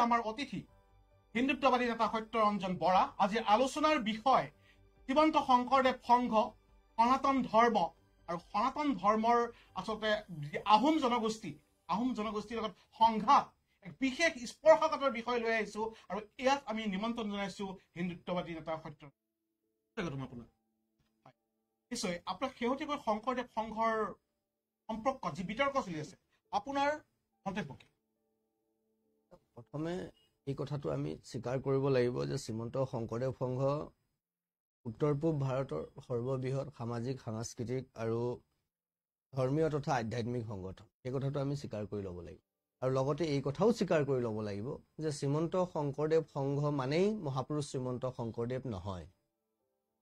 আমাৰ অতিথি হিন্দুত্ববাদী নেতা সত্যৰঞ্জন বৰা। আজি আলোচনাৰ বিষয় শ্ৰীমন্ত শংকৰদেৱ সংঘ, সনাতন ধৰ্ম আৰু সনাতন ধৰ্মৰ আচলতে আহোম জনগোষ্ঠীৰ লগত সংঘাত, এক বিশেষ স্পৰ্শকাতৰ বিষয় লৈ আহিছো আৰু ইয়াত আমি নিমন্ত্ৰণ জনাইছো হিন্দুত্ববাদী নেতা সত্য। নিশ্চয় আপোনাক শেহতীয়াকৈ শংকৰদেৱ সংঘৰ সম্পৰ্কত যি বিতৰ্ক চলি আছে, আপোনাৰ মন্তব্য কি? প্ৰথমে এই কথাটো আমি স্বীকাৰ কৰিব লাগিব যে শ্ৰীমন্ত শংকৰদেৱ সংঘ উত্তৰ পূব ভাৰতৰ সৰ্ববৃহৎ সামাজিক, সাংস্কৃতিক আৰু ধৰ্মীয় তথা আধ্যাত্মিক সংগঠন। এই কথাটো আমি স্বীকাৰ কৰি ল'ব লাগিব। আৰু লগতে এই কথাও স্বীকাৰ কৰি ল'ব লাগিব যে শ্ৰীমন্ত শংকৰদেৱ সংঘ মানেই মহাপুৰুষ শ্ৰীমন্ত শংকৰদেৱ নহয়।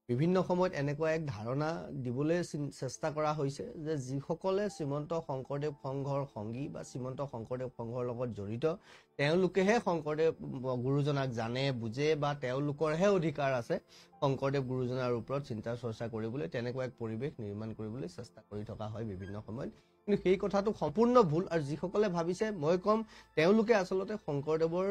বিভিন্ন সময়ত এনেকুৱা এক ধাৰণা দিবলৈ চেষ্টা কৰা হৈছে যে যিসকলে শ্ৰীমন্ত শংকৰদেৱ সংঘৰ সংগী বা শ্ৰীমন্ত শংকৰদেৱ সংঘৰ লগত জড়িত তেওঁলোকেহে শংকৰদেৱ গুৰুজনাক জানে, বুজে বা তেওঁলোকৰহে অধিকাৰ আছে শংকৰদেৱ গুৰুজনাৰ ওপৰত চিন্তা চৰ্চা কৰিবলৈ, তেনেকুৱা এক পৰিৱেশ নিৰ্মাণ কৰিবলৈ চেষ্টা কৰি থকা হয় বিভিন্ন সময়ত। কিন্তু সেই কথাটো সম্পূৰ্ণ ভুল। আৰু যিসকলে ভাবিছে, মই ক'ম তেওঁলোকে আচলতে শংকৰদেৱৰ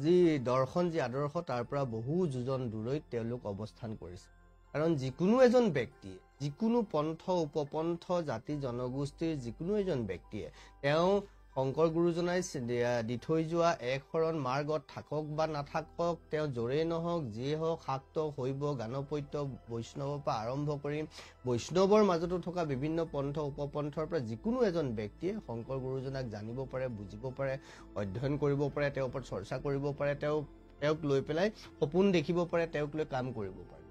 যি দৰ্শন, যি আদৰ্শ তাৰ পৰা বহু যোজন দূৰৈত তেওঁলোক অৱস্থান কৰিছে। কাৰণ যিকোনো এজন ব্যক্তিয়ে, যিকোনো পন্থ উপপন্থ জাতি জনগোষ্ঠীৰ যিকোনো এজন ব্যক্তিয়ে তেওঁ শংকৰ গুৰুজনাই দি থৈ যোৱা এক শৰণ মাৰ্গত থাকক বা নাথাকক, তেওঁ য'ৰেই নহওক, যিয়ে হওক, শাক্ত, শৈৱ, গাণপত্য, বৈষ্ণৱৰ পৰা আৰম্ভ কৰি বৈষ্ণৱৰ মাজতো থকা বিভিন্ন পন্থ উপপন্থৰ পৰা যিকোনো এজন ব্যক্তিয়ে শংকৰ গুৰুজনাক জানিব পাৰে, বুজিব পাৰে, অধ্যয়ন কৰিব পাৰে, তেওঁৰ ওপৰত চৰ্চা কৰিব পাৰে, তেওঁক লৈ পেলাই সপোন দেখিব পাৰে, তেওঁক লৈ কাম কৰিব পাৰে।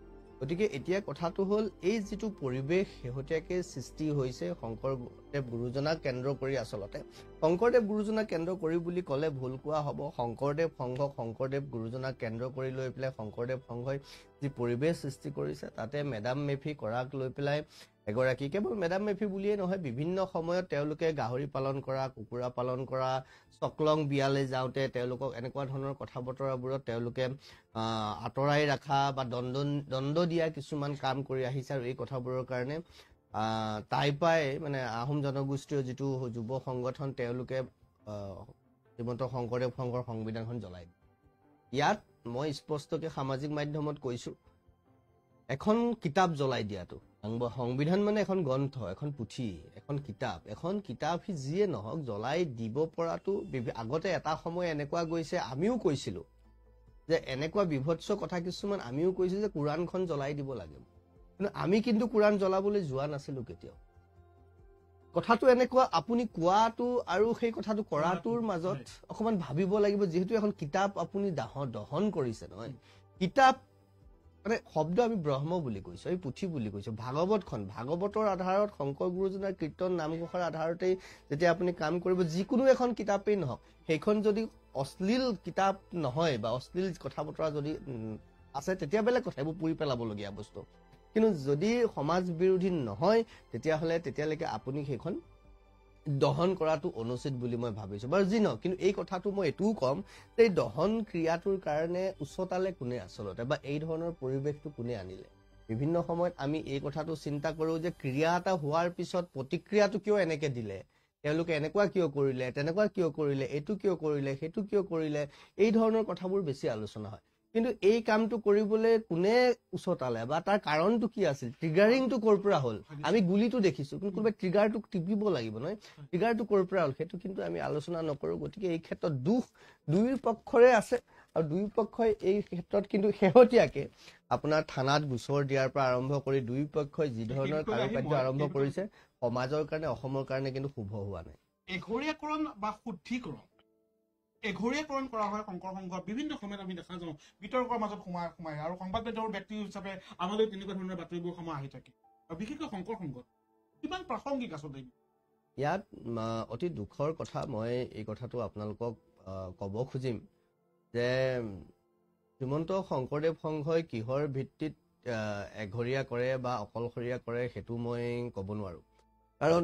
গতিকে এতিয়া কথাটো হ'ল, এই যিটো পৰিৱেশ শেহতীয়াকৈ সৃষ্টি হৈছে শংকৰদেৱ গুৰুজনাক কেন্দ্ৰ কৰি, আচলতে শংকৰদেৱ গুৰুজনাক কেন্দ্ৰ কৰি বুলি ক'লে ভুল কোৱা হ'ব। শংকৰদেৱ সংঘক শংকৰদেৱ গুৰুজনাক কেন্দ্ৰ কৰি লৈ পেলাই শংকৰদেৱ সংঘই যি পৰিৱেশ সৃষ্টি কৰিছে, তাতে মেডাম মেফি কৰাক লৈ পেলাই এগৰাকী, কেৱল মেডাম মেফি বুলিয়েই নহয়, বিভিন্ন সময়ত তেওঁলোকে গাহৰি পালন কৰা, কুকুৰা পালন কৰা, চকলং বিয়ালৈ যাওঁতে তেওঁলোকক এনেকুৱা ধৰণৰ কথা বতৰাবোৰত তেওঁলোকে আঁতৰাই ৰখা বা দণ্ড দিয়া কিছুমান কাম কৰি আহিছে। আৰু এই কথাবোৰৰ কাৰণে তাইপাই মানে আহোম জনগোষ্ঠীয় যিটো যুৱ সংগঠন, তেওঁলোকে শ্ৰীমন্ত শংকৰদেৱ সংঘৰ সংবিধানখন জ্বলাই দিয়ে। ইয়াত মই স্পষ্টকৈ সামাজিক মাধ্যমত কৈছোঁ, এখন কিতাপ জ্বলাই দিয়াটো, সংবিধান মানে এখন গ্ৰন্থ, এখন পুথি, এখন কিতাপ যিয়ে নহওক জ্বলাই দিব পৰাটো। আগতে এটা সময় এনেকুৱা গৈছে, আমিও কৈছিলোঁ যে এনেকুৱা বিভৎস কথা কিছুমান আমিও কৈছোঁ যে কোৰাণখন জ্বলাই দিব লাগে, কিন্তু আমি কিন্তু কোৰাণ জ্বলাবলৈ যোৱা নাছিলোঁ কেতিয়াও। কথাটো এনেকুৱা, আপুনি কোৱাটো আৰু সেই কথাটো কৰাটোৰ মাজত অকণমান ভাবিব লাগিব। যিহেতু এখন কিতাপ আপুনি দহন কৰিছে নহয়, কিতাপ মানে শব্দ আমি ব্ৰহ্ম বুলি কৈছোঁ, এই পুথি বুলি কৈছোঁ। ভাগৱতৰ আধাৰত শংকৰ গুৰুজনাৰ কীৰ্তন নামঘোষাৰ আধাৰতেই যেতিয়া আপুনি কাম কৰিব, যিকোনো এখন কিতাপেই নহওক, সেইখন যদি অশ্লীল কিতাপ নহয় বা অশ্লীল কথা বতৰা যদি আছে, তেতিয়া বেলেগ কথা, এইবোৰ পুৰি পেলাবলগীয়া বস্তু। কিন্তু যদি সমাজ বিৰোধী নহয়, তেতিয়ালৈকে আপুনি সেইখন দহন কৰাটো অনুচিত বুলি মই ভাবিছোঁ। বাৰু যি নহওক, কিন্তু এই কথাটো মই এইটোও ক'ম যে এই দহন ক্ৰিয়াটোৰ কাৰণে উচ্চতালে কোনে আচলতে বা এই ধৰণৰ পৰিৱেশটো কোনে আনিলে। বিভিন্ন সময়ত আমি এই কথাটো চিন্তা কৰোঁ যে ক্ৰিয়া এটা হোৱাৰ পিছত প্ৰতিক্ৰিয়াটো কিয় এনেকে দিলে, তেওঁলোকে এনেকুৱা কিয় কৰিলে, তেনেকুৱা কিয় কৰিলে, এইটো কিয় কৰিলে, সেইটো কিয় কৰিলে, এই ধৰণৰ কথাবোৰ বেছি আলোচনা হয়। কিন্তু এই কামটো কৰিবলৈ কোনে উচতালে বা তাৰ কাৰণটো কি আছিল, ট্ৰিগাৰিংটো ক'ৰ পৰা হ'ল? আমি গুলিটো দেখিছোঁ, কিন্তু কোনোবাই ট্ৰিগাৰটো টিপিব লাগিব নহয়, ট্ৰিগাৰটো ক'ৰ পৰা হ'ল সেইটো কিন্তু আমি আলোচনা নকৰোঁ। গতিকে এই ক্ষেত্ৰত দুখ দুয়ো পক্ষৰে আছে, আৰু দুয়ো পক্ষই এই ক্ষেত্ৰত কিন্তু শেহতীয়াকৈ আপোনাৰ থানাত গোচৰ দিয়াৰ পৰা আৰম্ভ কৰি দুয়ো পক্ষই যি ধৰণৰ কাৰ্যকাৰ্য আৰম্ভ কৰিছে, সমাজৰ কাৰণে, অসমৰ কাৰণে কিন্তু শুভ হোৱা নাই। এঘৰীয়াকৰণ বা শুদ্ধিকৰণ কৰা হয় শংকৰ সংঘৰ বিভিন্ন সময়ত আমি দেখা যাওঁ, বিতৰ্কৰ মাজত সোমাই আৰু সংবাদ মাধ্যমৰ ব্যক্তি হিচাপে আমালৈ তেনেকুৱা ধৰণৰ বাতৰিবোৰ সময় আহি থাকে। আৰু বিশেষকৈ শংকৰ সংঘত কিমান প্ৰাসংগিক আচলতে ইয়াত অতি দুখৰ কথা, মই এই কথাটো আপোনালোকক ক'ব খুজিম যে শ্ৰীমন্ত শংকৰদেৱ সংঘই কিহৰ ভিত্তিত এঘৰীয়া কৰে বা অকলশৰীয়া কৰে সেইটো মই ক'ব নোৱাৰোঁ। কাৰণ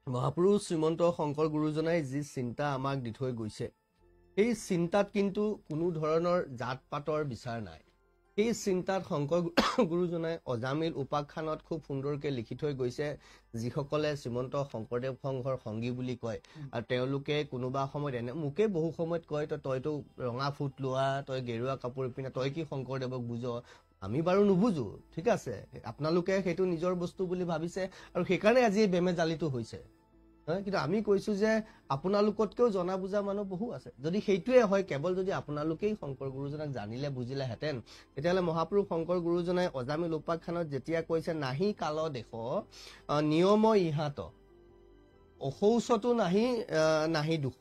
মহাপুৰুষ শ্ৰীমন্ত শংকৰ গুৰুজনাই যি চিন্তা আমাক দি থৈ গৈছে, সেই চিন্তাত কিন্তু কোনো ধৰণৰ জাত পাতৰ বিচাৰ নাই। সেই চিন্তাত শংকৰ গুৰুজনাই অজামিল উপাখ্যানত খুব সুন্দৰকৈ লিখি থৈ গৈছে, যিসকলে শ্ৰীমন্ত শংকৰদেৱ সংঘৰ সংগী বুলি কয় আৰু তেওঁলোকে কোনোবা সময়ত এনে মোকে বহু সময়ত কয় তইতো ৰঙা ফুট লোৱা, তই গেৰুৱা কাপোৰ পিন্ধা, তই কি শংকৰদেৱক বুজ? আমি বাৰু নুবুজো, ঠিক আছে, আপোনালোকে সেইটো নিজৰ বস্তু বুলি ভাবিছে আৰু সেইকাৰণে আজি এই বেমেজালিটো হৈছে। কিন্তু আমি কৈছো যে আপোনালোকতকেও জনা বুজা মানুহ বহু আছে। যদি সেইটোৱে হয়, কেৱল যদি আপোনালোকেই শংকৰ গুৰুজনাক জানিলে বুজিলেহেঁতেন, তেতিয়াহ'লে মহাপুৰুষ শংকৰ গুৰুজনাই অজামিল উপাখ্যানত যেতিয়া কৈছে নাহি কাল দেশ নিয়ম ইহাত অশৌচতো নাহি দুখ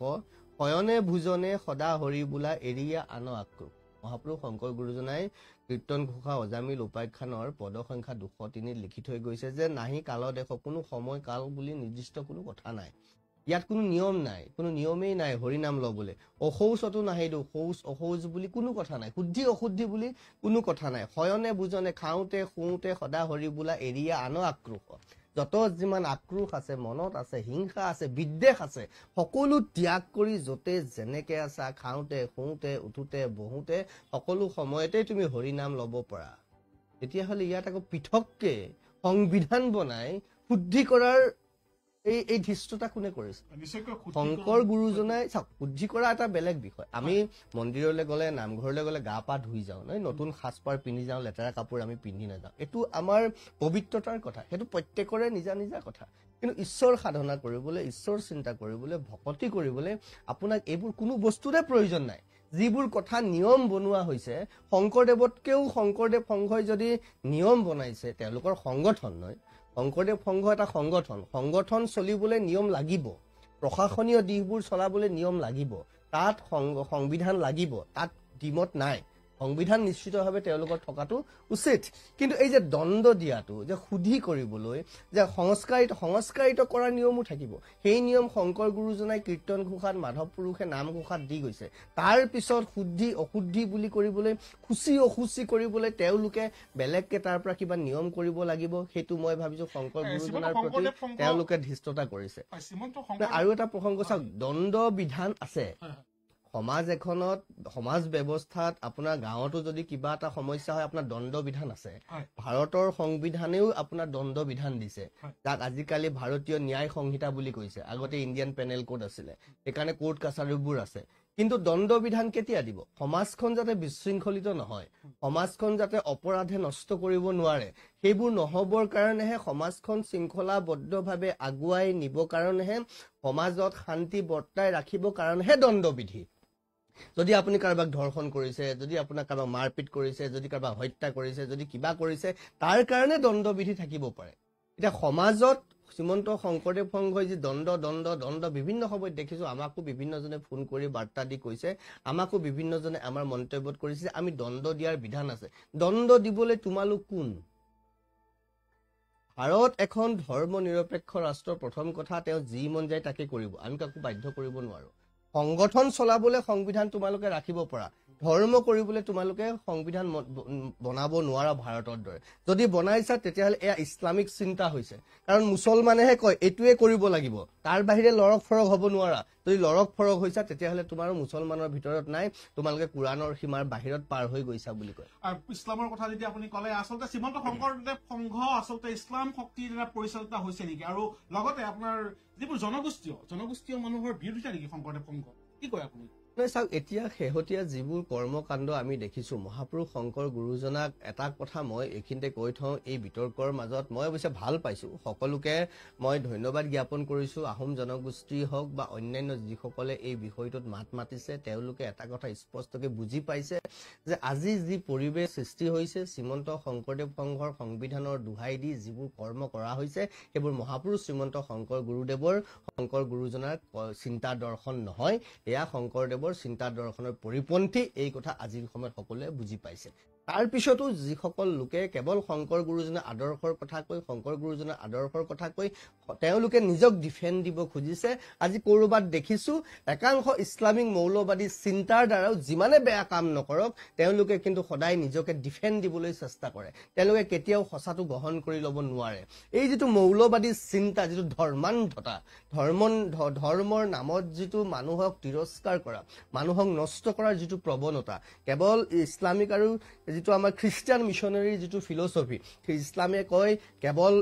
শয়নে ভোজনে সদা হৰি বোলা এৰিয়া আন আক্ৰোশ। মহাপুৰুষ শংকৰ গুৰুজনাই কীৰ্তন ঘোষা অজামিল উপাখ্যানৰ পদসংখ্যা 203 লিখি থৈ গৈছে যে নাহি কাল দেশ, কোনো সময় কাল বুলি নিৰ্দিষ্ট কোনো কথা নাই, ইয়াত কোনো নিয়ম নাই, কোনো নিয়মেই নাই হৰিনাম ল'বলৈ। অশৌচতো নাহি দুখ, শৌচ অশৌচ বুলি কোনো কথা নাই, শুদ্ধি অশুদ্ধি বুলি কোনো কথা নাই। শয়নে ভোজনে খাওঁতে শুওঁতে সদা হৰি বোলা এৰিয়া আন আক্ৰোশ। যত যিমান আক্ৰোশ আছে, মনত আছে, হিংসা আছে, বিদ্বেষ আছে, সকলো ত্যাগ কৰি য'তে যেনেকে আছা, খাওঁতে শুওঁতে উঠোতে বহোতে সকলো সময়তে তুমি হৰিনাম ল'ব পাৰা। তেতিয়াহ'লে ইয়াত আকৌ পৃথককে সংবিধান বনাই শুদ্ধি কৰাৰ এই ধৃষ্টতা কোনে কৰিছে? শংকৰ গুৰুজনাই চাওক, শুদ্ধি কৰা এটা বেলেগ বিষয়। আমি মন্দিৰলৈ গ'লে, নামঘৰলৈ গ'লে গা পা ধুই যাওঁ, নতুন সাজপাৰ পিন্ধি যাওঁ, লেতেৰা কাপোৰ আমি পিন্ধি নাযাওঁ, এইটো আমাৰ পবিত্ৰতাৰ কথা, সেইটো প্ৰত্যেকৰে নিজা নিজা কথা। কিন্তু ঈশ্বৰ সাধনা কৰিবলৈ, ঈশ্বৰ চিন্তা কৰিবলৈ, ভকতি কৰিবলৈ আপোনাক এইবোৰ কোনো বস্তুৰে প্ৰয়োজন নাই। যিবোৰ কথা নিয়ম বনোৱা হৈছে, শংকৰদেৱতকেও শংকৰদেৱ সংঘই যদি নিয়ম বনাইছে, তেওঁলোকৰ সংগঠন নহয়, শংকৰদেৱ সংঘ এটা সংগঠন চলিবলৈ নিয়ম লাগিব, প্ৰশাসনীয় দিশবোৰ চলাবলৈ নিয়ম লাগিব, তাত সংবিধান লাগিব, তাত দ্বিমত নাই। সংবিধান নিশ্চিতভাৱে তেওঁলোকৰ থকাটো উচিত। কিন্তু এই যে দণ্ড দিয়াটো, যে শুদ্ধি কৰিবলৈ, যে সংস্কাৰিত কৰাৰ নিয়মো থাকিব, সেই নিয়ম শংকৰ গুৰুজনাই কীৰ্তন ঘোষাত, মাধৱ পুৰুষে নাম ঘোষাত দি গৈছে। তাৰ পিছত শুদ্ধি অশুদ্ধি বুলি কৰিবলৈ, শুচি অশুচি কৰিবলৈ তেওঁলোকে বেলেগকে তাৰ পৰা কিবা নিয়ম কৰিব লাগিব, সেইটো মই ভাবিছো শংকৰ গুৰুজনাৰ প্ৰতি তেওঁলোকে ধৃষ্টতা কৰিছে। আৰু এটা প্ৰসংগ চাওক, দণ্ড বিধান আছে সমাজ এখনত, সমাজ ব্যৱস্থাত। আপোনাৰ গাঁৱতো যদি কিবা এটা সমস্যা হয়, আপোনাৰ দণ্ড বিধান আছে। ভাৰতৰ সংবিধানেও আপোনাৰ দণ্ড বিধান দিছে, যাক আজিকালি ভাৰতীয় ন্যায় সংহিতা বুলি কৈছে। আগতে ইণ্ডিয়ান পেনেল কোড আছিলে, সেইকাৰণে কোৰ্ট কাছাৰীবোৰ আছে। কিন্তু দণ্ড বিধান কেতিয়া দিব? সমাজখন যাতে বিশৃংখলিত নহয়, সমাজখন যাতে অপৰাধে নষ্ট কৰিব নোৱাৰে, সেইবোৰ নহবৰ কাৰণেহে, সমাজখন শৃংখলাবদ্ধভাৱে আগুৱাই নিব কাৰণেহে, সমাজত শান্তি বৰ্তাই ৰাখিব কাৰণেহে দণ্ডবিধি। যদি আপুনি কাৰোবাক ধৰ্ষণ কৰিছে, যদি আপোনাক কাৰোবাক মাৰপিট কৰিছে, যদি কাৰোবাক হত্যা কৰিছে, যদি কিবা কৰিছে, তাৰ কাৰণে দণ্ডবিধি থাকিব পাৰে। এতিয়া সমাজত শ্ৰীমন্ত শংকৰদেৱ সংঘই যি দণ্ড বিভিন্ন সময়ত দেখিছো, আমাকো বিভিন্নজনে ফোন কৰি বাৰ্তা দি কৈছে, আমাকো বিভিন্নজনে আমাৰ মন্তব্যত কৰিছে যে আমি দণ্ড দিয়াৰ বিধান আছে। দণ্ড দিবলৈ তোমালোক কোন? ভাৰত এখন ধৰ্ম নিৰপেক্ষ ৰাষ্ট্ৰ। প্ৰথম কথা, তেওঁ যি মন যায় তাকে কৰিব, আমি কাকো বাধ্য কৰিব নোৱাৰো। সংগঠন চলাবলৈ সংবিধান তোমালোকে ৰাখিব পৰা, ধৰ্ম কৰিবলৈ তোমালোকে সংবিধান বনাব নোৱাৰা ভাৰতৰ দৰে। যদি বনাইছা তেতিয়াহ'লে এয়া ইছলামিক চিন্তা হৈছে, কাৰণ মুছলমানেহে কয় এইটোৱে কৰিব লাগিব, তাৰ বাহিৰে লৰক ফৰক হ'ব নোৱাৰা। যদি লৰক ফৰক হৈছা তেতিয়াহ'লে তোমাৰো মুছলমানৰ ভিতৰত নাই, তোমালোকে কোৰাণৰ সীমাৰ বাহিৰত পাৰ হৈ গৈছা বুলি কয়। আৰু ইছলামৰ কথা যেতিয়া আপুনি ক'লে, আচলতে শ্ৰীমন্ত শংকৰদেৱ সংঘ আচলতে ইছলাম শক্তিৰ দ্বাৰা পৰিচালিত হৈছে নেকি? আৰু লগতে আপোনাৰ যিবোৰ জনগোষ্ঠীয় মানুহৰ বিৰোধিতা নেকি শংকৰদেৱ সংঘ? কি কয় আপুনি? চাওক, এতিয়া শেহতীয়া যিবোৰ কৰ্মকাণ্ড আমি দেখিছো, মহাপুৰুষ শংকৰ গুৰুজনাক এটা কথা মই এইখিনিতে কৈ থওঁ, এই বিতৰ্কৰ মাজত মই অৱশ্যে ভাল পাইছো, সকলোকে মই ধন্যবাদ জ্ঞাপন কৰিছো। আহোম জনগোষ্ঠী হওক বা অন্যান্য যিসকলে এই বিষয়টোত মাত মাতিছে, তেওঁলোকে এটা কথা স্পষ্টকৈ বুজি পাইছে যে আজি যি পৰিৱেশ সৃষ্টি হৈছে, শ্ৰীমন্ত শংকৰদেৱ সংঘৰ সংবিধানৰ দোহাই দি যিবোৰ কৰ্ম কৰা হৈছে, সেইবোৰ মহাপুৰুষ শ্ৰীমন্ত শংকৰ গুৰুজনাৰ চিন্তা দৰ্শন নহয়, এয়া শংকৰদেৱৰ চিন্তা দৰ্শনৰ পৰিপন্থী। এই কথা আজিৰ সময়ত সকলোৱে বুজি পাইছে। তাৰ পিছতো যিসকল লোকে কেৱল শংকৰ গুৰুজনাৰ আদৰ্শৰ কথা কৈ, শংকৰ গুৰুজনাৰ আদৰ্শৰ কথা কৈ তেওঁলোকে নিজক ডিফেণ্ড দিব খুজিছে, আজি ক'ৰবাত দেখিছো একাংশ ইছলামিক মৌলবাদী চিন্তাৰ দ্বাৰাও যিমানে বেয়া কাম নকৰক, তেওঁলোকে কিন্তু সদায় নিজকে ডিফেণ্ড দিবলৈ চেষ্টা কৰে। তেওঁলোকে কেতিয়াও সঁচাটো গ্ৰহণ কৰি ল'ব নোৱাৰে। এই যিটো মৌলবাদী চিন্তা, যিটো ধৰ্মান্ধতা, ধৰ্মৰ নামত যিটো মানুহক তিৰস্কাৰ কৰা, মানুহক নষ্ট কৰাৰ যিটো প্ৰৱণতা, কেৱল ইছলামিক আৰু যিটো আমাৰ খ্ৰীষ্টিয়ান মিছনেৰীৰ যিটো ফিলচফি, সেই ইছলামে কয় কেৱল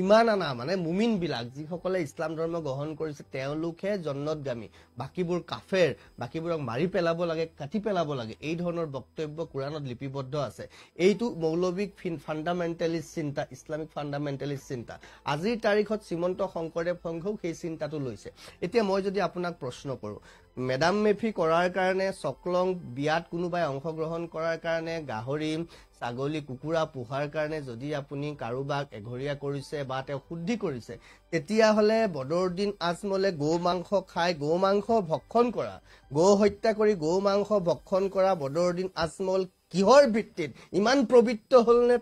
ইমান আনা মানে মুমিনবিলাক যিসকলে ইছলাম ধৰ্ম গ্ৰহণ কৰিছে তেওঁলোকহে জন্নতগামী, বাকীবোৰ কাফেৰ, বাকীবোৰক মাৰি পেলাব লাগে, কাটি পেলাব লাগে, এই ধৰণৰ বক্তব্য কোৰাণত লিপিবদ্ধ আছে। এইটো মৌলবিক ফাণ্ডামেণ্টেলিষ্ট চিন্তা, ইছলামিক ফাণ্ডামেণ্টেলিষ্ট চিন্তা। আজিৰ তাৰিখত শ্ৰীমন্ত শংকৰদেৱ সংঘও সেই চিন্তাটো লৈছে। এতিয়া মই যদি আপোনাক প্ৰশ্ন কৰোঁ, মেডাম মেফি কৰাৰ কাৰণে, চকলং বিয়াত কোনোবাই অংশগ্ৰহণ কৰাৰ কাৰণে, গাহৰি ছাগলী কুকুৰা পোহাৰ কাৰণে যদি আপুনি কাৰোবাক এঘৰীয়া কৰিছে বা তেওঁ শুদ্ধি কৰিছে, তেতিয়াহ'লে বদৰুদ্দিন আজমলে গৌ মাংস খাই গৌ মাংস ভক্ষণ কৰা, গৌ হত্যা কৰি গৌ মাংস ভক্ষণ কৰা বদৰুদ্দিন আজমল কিহৰ ভিত্তিত ইমান পবিত্ৰ হ'লনে?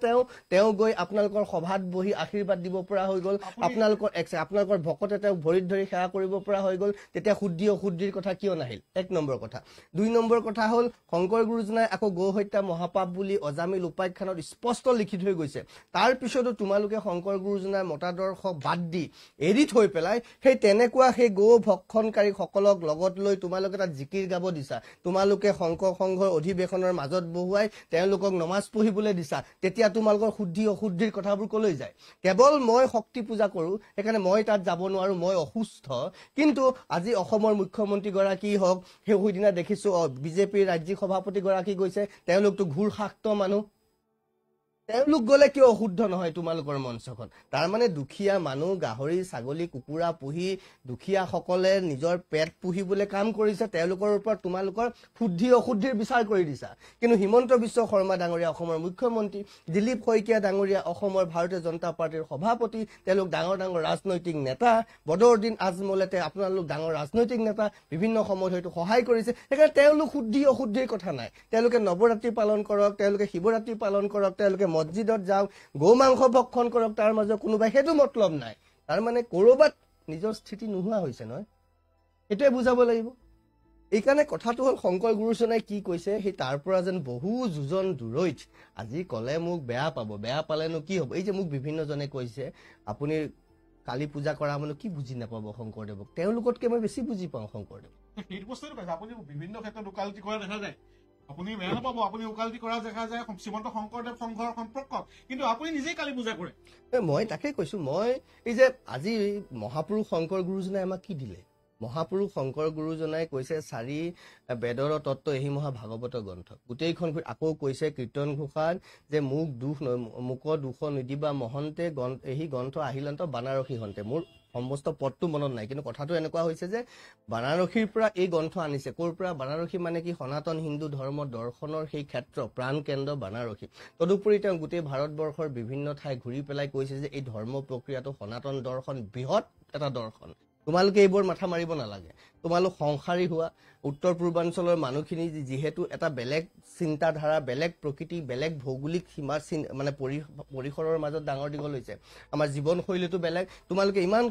তেওঁ গৈ আপোনালোকৰ সভাত বহি আশীৰ্বাদ দিব পৰা হৈ গ'ল, আপোনালোকৰ ভকতে তেওঁক ভৰিত ধৰি সেৱা কৰিব পৰা হৈ গ'ল, তেতিয়া শুদ্ধি অশুদ্ধিৰ কথা কিয় নাহিল? 1 নম্বৰ কথা। 2 নম্বৰ কথা হ'ল, শংকৰ গুৰুজনাই আকৌ গৌ হত্যা মহাপাপ বুলি অজামিল উপাখ্যানত স্পষ্ট লিখি থৈ গৈছে। তাৰ পিছতো তোমালোকে শংকৰ গুৰুজনাৰ মতাদৰ্শ বাদ দি এৰি থৈ পেলাই সেই তেনেকুৱা সেই গৌ ভক্ষণকাৰীসকলক লগত লৈ তোমালোকে তাত জিকিৰ গাব দিছা, তোমালোকে শংকৰ সংঘৰ অধিৱেশনৰ মাজত বহুৱাই তেওঁলোকক নমাজ পঢ়িবলৈ দিছা, তেতিয়া তোমালোকৰ শুদ্ধি অশুদ্ধিৰ কথাবোৰ কলৈ যায়? কেৱল মই শক্তি পূজা কৰোঁ, সেইকাৰণে মই তাত যাব নোৱাৰো, মই অসুস্থ। কিন্তু আজি অসমৰ মুখ্যমন্ত্ৰীগৰাকী হওক, সেইদিনা দেখিছোঁ বিজেপিৰ ৰাজ্যিক সভাপতিগৰাকী গৈছে, তেওঁলোকতো ঘূৰশাক্ত মানুহ, তেওঁলোক গ'লে কিয় অশুদ্ধ নহয় তোমালোকৰ মঞ্চখন? তাৰমানে দুখীয়া মানুহ গাহৰি ছাগলী কুকুৰা পুহি দুখীয়াসকলে নিজৰ পেট পুহিবলৈ কাম কৰিছে, তেওঁলোকৰ ওপৰত তোমালোকৰ শুদ্ধি অশুদ্ধিৰ বিচাৰ কৰি দিছা। কিন্তু হিমন্ত বিশ্ব শৰ্মা ডাঙৰীয়া অসমৰ মুখ্যমন্ত্ৰী, দিলীপ শইকীয়া ডাঙৰীয়া অসমৰ ভাৰতীয় জনতা পাৰ্টীৰ সভাপতি, তেওঁলোক ডাঙৰ ডাঙৰ ৰাজনৈতিক নেতা, বদৰুদ্দিন আজমলে আপোনালোক ডাঙৰ ৰাজনৈতিক নেতা, বিভিন্ন সময়ত হয়তো সহায় কৰিছে, সেইকাৰণে তেওঁলোক শুদ্ধি অশুদ্ধিৰ কথা নাই। তেওঁলোকে নৱৰাত্ৰি পালন কৰক, তেওঁলোকে শিৱৰাত্ৰি পালন কৰক, তেওঁলোকে মছজিদত যাওক, গৌ মাংস ভক্ষণ কৰক, তাৰ মাজত কোনোবাই সেইটো মতলব নাই। তাৰমানে ক'ৰবাত নিজৰ স্থিতি নোহোৱা হৈছে নহয়, সেইটোৱে বুজাব লাগিব। এইকাৰণে কথাটো হ'ল শংকৰ গুৰুজনাই কি কৈছে, সেই তাৰ পৰা যেন বহু যোজন দূৰৈত। আজি ক'লে মোক বেয়া পাব, বেয়া পালেনো কি হ'ব? এই যে মোক বিভিন্নজনে কৈছে আপুনি কালী পূজা কৰা মানুহ কি বুজি নাপাব শংকৰদেৱক, তেওঁলোকতকৈ মই বেছি বুজি পাওঁ শংকৰদেৱ। সেইটো বস্তুটো পাইছে, আপুনি বিভিন্ন ক্ষেত্ৰত ওকালতি কৰা দেখা যায়, আপুনি বেয়া নাপাব, আপুনি ওকালতি কৰা দেখা যায় শ্ৰীমন্ত শংকৰদেৱ সংঘৰ সম্পৰ্কত, কিন্তু আপুনি নিজেই কালী পূজা কৰে। মই তাকে কৈছো, মই এই যে আজি মহাপুৰুষ শংকৰ গুৰুজনাই আমাক কি দিলে? মহাপুৰুষ শংকৰ গুৰুজনাই কৈছে 4 বেদৰ তত্ত্ব এহি মহা ভাগৱত গ্ৰন্থ, গোটেইখন আকৌ কৈছে কীৰ্তন ঘোষাত যে মোক মোক দুখ নিদিবা মহন্তে, এহি গ্ৰন্থ আহিলন্ত বানাৰসী হন্তে। মোৰ সমস্ত পদটো মনত নাই, কিন্তু কথাটো এনেকুৱা হৈছে যে বানাৰসীৰ পৰা এই গ্ৰন্থ আনিছে। ক'ৰ পৰা? বানাৰসী মানে কি? সনাতন হিন্দু ধৰ্ম দৰ্শনৰ সেই ক্ষেত্ৰ, প্ৰাণ কেন্দ্ৰ বানাৰসী। তদুপৰি তেওঁ গোটেই ভাৰতবৰ্ষৰ বিভিন্ন ঠাই ঘূৰি পেলাই কৈছে যে এই ধৰ্ম প্ৰক্ৰিয়াটো সনাতন দৰ্শন, বৃহৎ এটা দৰ্শন, তোমালোকে এইবোৰ মাথা মাৰিব নালাগে, তোমালোক সংসাৰী হোৱা। উত্তৰ পূৰ্বাঞ্চলৰ মানুহখিনি যিহেতু এটা বেলেগ চিন্তাধাৰা, বেলেগ প্ৰকৃতি, বেলেগ ভৌগোলিক সীমা মানে পৰিসৰৰ মাজত ডাঙৰ দীঘল হৈছে, আমাৰ জীৱনশৈলীটো বেলেগ। তোমালোকে ইমান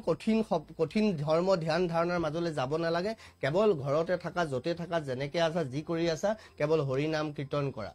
কঠিন ধৰ্ম ধ্যান ধাৰণাৰ মাজলৈ যাব নালাগে, কেৱল ঘৰতে থাকা, য'তে থাকা, যেনেকে আছা, যি কৰি আছা, কেৱল হৰি নাম কীৰ্তন কৰা,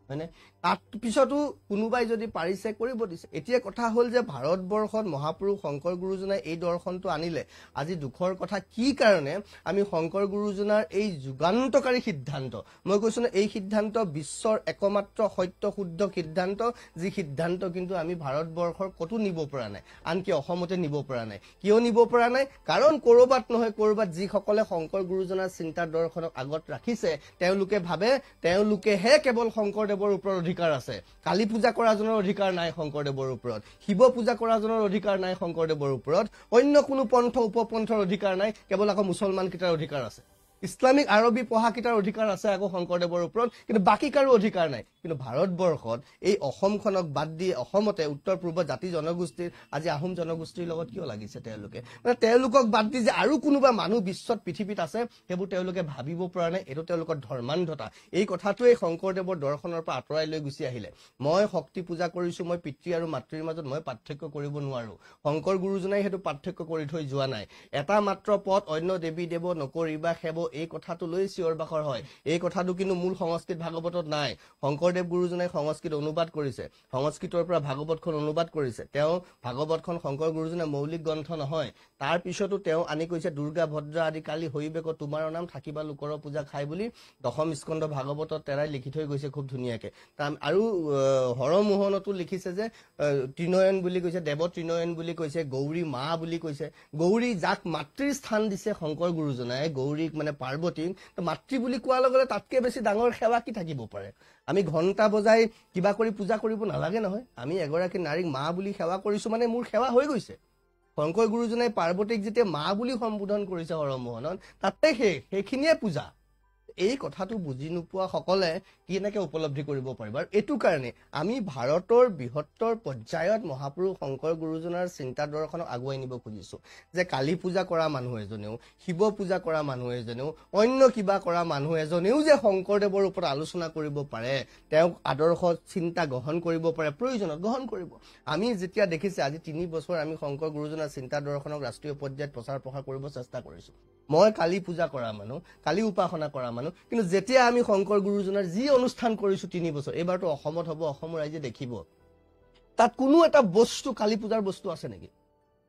হয়নে? তাত পিছতো কোনোবাই যদি পাৰিছে কৰিব দিছে। এতিয়া কথা হ'ল যে ভাৰতবৰ্ষত মহাপুৰুষ শংকৰ গুৰুজনাই এই দৰ্শনটো আনিলে। আজি দুখৰ কথা কি কাৰণে আমি শংকৰ গুৰুজনাৰ এই যুগান্তকাৰী সিদ্ধান্ত, মই কৈছো না, এই সিদ্ধান্ত বিশ্বৰ একমাত্ৰ সত্য শুদ্ধ সিদ্ধান্ত, যি সিদ্ধান্ত কিন্তু আমি ভাৰতবৰ্ষৰ ক'তো নিব পৰা নাই, আনকি অসমতে নিব পৰা নাই। কিয় নিব পৰা নাই? কাৰণ ক'ৰবাত নহয় ক'ৰবাত যিসকলে শংকৰ গুৰুজনাৰ চিন্তা দৰ্শনক আগত ৰাখিছে, তেওঁলোকে ভাবে তেওঁলোকেহে কেৱল শংকৰদেৱৰ ওপৰত অধিকাৰ আছে, কালী পূজা কৰাজনৰ অধিকাৰ নাই শংকৰদেৱৰ ওপৰত, শিৱ পূজা কৰাজনৰ অধিকাৰ নাই শংকৰদেৱৰ ওপৰত, অন্য কোনো পন্থ উপপন্থৰ অধিকাৰ নাই, কেৱল আকৌ মুছলমান কেইটাৰ অধিকাৰ আছে, ইছলামিক আৰবী পঢ়া কেইটাৰ অধিকাৰ আছে আকৌ শংকৰদেৱৰ ওপৰত, কিন্তু বাকী কাৰো অধিকাৰ নাই। কিন্তু ভাৰতবৰ্ষত এই অসমখনক বাদ দি অসমতে উত্তৰ পূৰ্ব জাতি জনগোষ্ঠীৰ, আজি আহোম জনগোষ্ঠীৰ লগত কিয় লাগিছে তেওঁলোকে? মানে তেওঁলোকক বাদ দি যে আৰু কোনোবা মানুহ বিশ্বত পৃথিৱীত আছে, সেইবোৰ তেওঁলোকে ভাবিব পৰা নাই। এইটো তেওঁলোকৰ ধৰ্মান্ধতা। এই কথাটোৱে শংকৰদেৱৰ দৰ্শনৰ পৰা আঁতৰাই লৈ গুচি আহিলে। মই শক্তি পূজা কৰিছো, মই পিতৃ আৰু মাতৃৰ মাজত মই পাৰ্থক্য কৰিব নোৱাৰো। শংকৰ গুৰুজনাই সেইটো পাৰ্থক্য কৰি থৈ যোৱা নাই। এটা মাত্ৰ পদ, অন্য দেৱী দেৱ নকৰিবা সেৱ, এই কথাটো লৈ চিঞৰ বাখৰ হয়। এই কথাটো কিন্তু মূল সংস্কৃত ভাগৱতত নাই। শংকৰদেৱ গুৰুজনাই সংস্কৃত অনুবাদ কৰিছে, সংস্কৃতৰ পৰা ভাগৱতখন অনুবাদ কৰিছে। তেওঁ ভাগৱতখন শংকৰ গুৰুজনে মৌলিক গ্ৰন্থ নহয়। তাৰ পিছতো তেওঁ আনি কৈছে দুৰ্গা ভদ্ৰা আদি কালি হৈবেক তোমাৰ নাম থাকিবা লোকৰ পূজা খাই বুলি দশম স্কন্ধ ভাগৱতত তেৰাই লিখি থৈ গৈছে খুব ধুনীয়াকে। আৰু হৰমোহনতো লিখিছে যে ত্ৰিনয়ন বুলি কৈছে, দেৱ ত্ৰিনয়ন বুলি কৈছে, গৌৰী মা বুলি কৈছে। গৌৰী যাক মাতৃৰ স্থান দিছে শংকৰ গুৰুজনাই, গৌৰীক মানে পাৰ্বতীক মাতৃ বুলি কোৱাৰ লগে লগে তাতকে বেছি ডাঙৰ সেৱা কি থাকিব পাৰে? আমি ঘণ্টা বজাই কিবা কৰি পূজা কৰিব নালাগে নহয়। আমি এগৰাকী নাৰীক মা বুলি সেৱা কৰিছো মানে মোৰ সেৱা হৈ গৈছে। শংকৰ গুৰুজনাই পাৰ্বতীক যেতিয়া মা বুলি সম্বোধন কৰিছে হৰমোহনত, তাতে সেইখিনিয়ে পূজা। এই কথাটো বুজি নোপোৱা সকলে কেনেকে উপলব্ধি কৰিব পাৰিব? আৰু এইটো কাৰণে আমি ভাৰতৰ বৃহত্তৰ পৰ্যায়ত মহাপুৰুষ শংকৰ গুৰুজনাৰ চিন্তা দৰ্শনক আগুৱাই নিব খুজিছো যে কালী পূজা কৰা মানুহ এজনেও, শিৱ পূজা কৰা মানুহ এজনেও, অন্য কিবা কৰা মানুহ এজনেও যে শংকৰদেৱৰ ওপৰত আলোচনা কৰিব পাৰে, তেওঁক আদৰ্শ চিন্তা গ্ৰহণ কৰিব পাৰে, প্ৰয়োজনত গ্ৰহণ কৰিব। আমি যেতিয়া দেখিছে আজি 3 বছৰ আমি শংকৰ গুৰুজনাৰ চিন্তা দৰ্শনক ৰাষ্ট্ৰীয় পৰ্যায়ত প্ৰচাৰ প্ৰসাৰ কৰিব চেষ্টা কৰিছো। মই কালী পূজা কৰা মানুহ, কালী উপাসনা কৰা মানুহ, কিন্তু যেতিয়া আমি শংকৰ গুৰুজনাৰ যি অনুষ্ঠান কৰিছো 3 বছৰ, এইবাৰতো অসমত হ'ব, অসমৰ ৰাইজে দেখিব, তাত কোনো এটা বস্তু কালী পূজাৰ বস্তু আছে নেকি?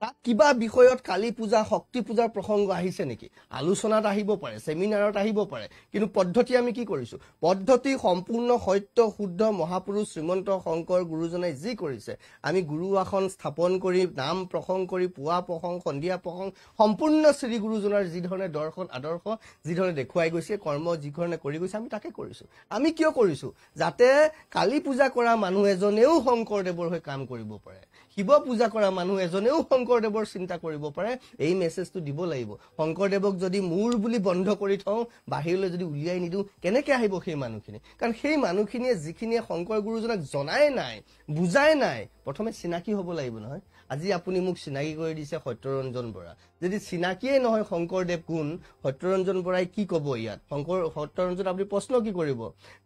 তাত কিবা বিষয়ত কালী পূজা শক্তি পূজাৰ প্ৰসংগ আহিছে নেকি? আলোচনাত আহিব পাৰে, সেমিনাৰত আহিব পাৰে, কিন্তু পদ্ধতি আমি কি কৰিছো? পদ্ধতি সম্পূৰ্ণ সত্য শুদ্ধ মহাপুৰুষ শ্ৰীমন্ত শংকৰ গুৰুজনাই যি কৰিছে, আমি গুৰু আসন স্থাপন কৰি নাম প্ৰসংগ কৰি পুৱা প্ৰসংগ সন্ধিয়া প্ৰসংগ সম্পূৰ্ণ শ্ৰী গুৰুজনাৰ যি ধৰণে দৰ্শন আদৰ্শ যি ধৰণে দেখুৱাই গৈছে, কৰ্ম যি ধৰণে কৰি গৈছে, আমি তাকে কৰিছো। আমি কিয় কৰিছো? যাতে কালী পূজা কৰা মানুহ এজনেও শংকৰদেৱৰ হৈ কাম কৰিব পাৰে, শিৱ পূজা কৰা মানুহ এজনেও শংকৰদেৱৰ চিন্তা কৰিব পাৰে। এই মেছেজটো দিব লাগিব। শংকৰদেৱক যদি মূৰ বুলি বন্ধ কৰি থওঁ, বাহিৰলৈ যদি উলিয়াই নিদিওঁ, কেনেকে আহিব সেই মানুহখিনি? কাৰণ সেই মানুহখিনিয়ে যিখিনিয়ে শংকৰ গুৰুজনাক জনাই নাই, বুজাই নাই, প্ৰথমে চিনাকি হ'ব লাগিব নহয়। আজি আপুনি মোক চিনাকি কৰি দিছে সত্যৰঞ্জন বৰা, যদি চিনাকিয়ে নহয় শংকৰদেৱ কোন, সত্যৰঞ্জন বৰাই কি ক'ব ইয়াত? সত্যৰঞ্জন আপুনি প্ৰশ্ন কি কৰিব?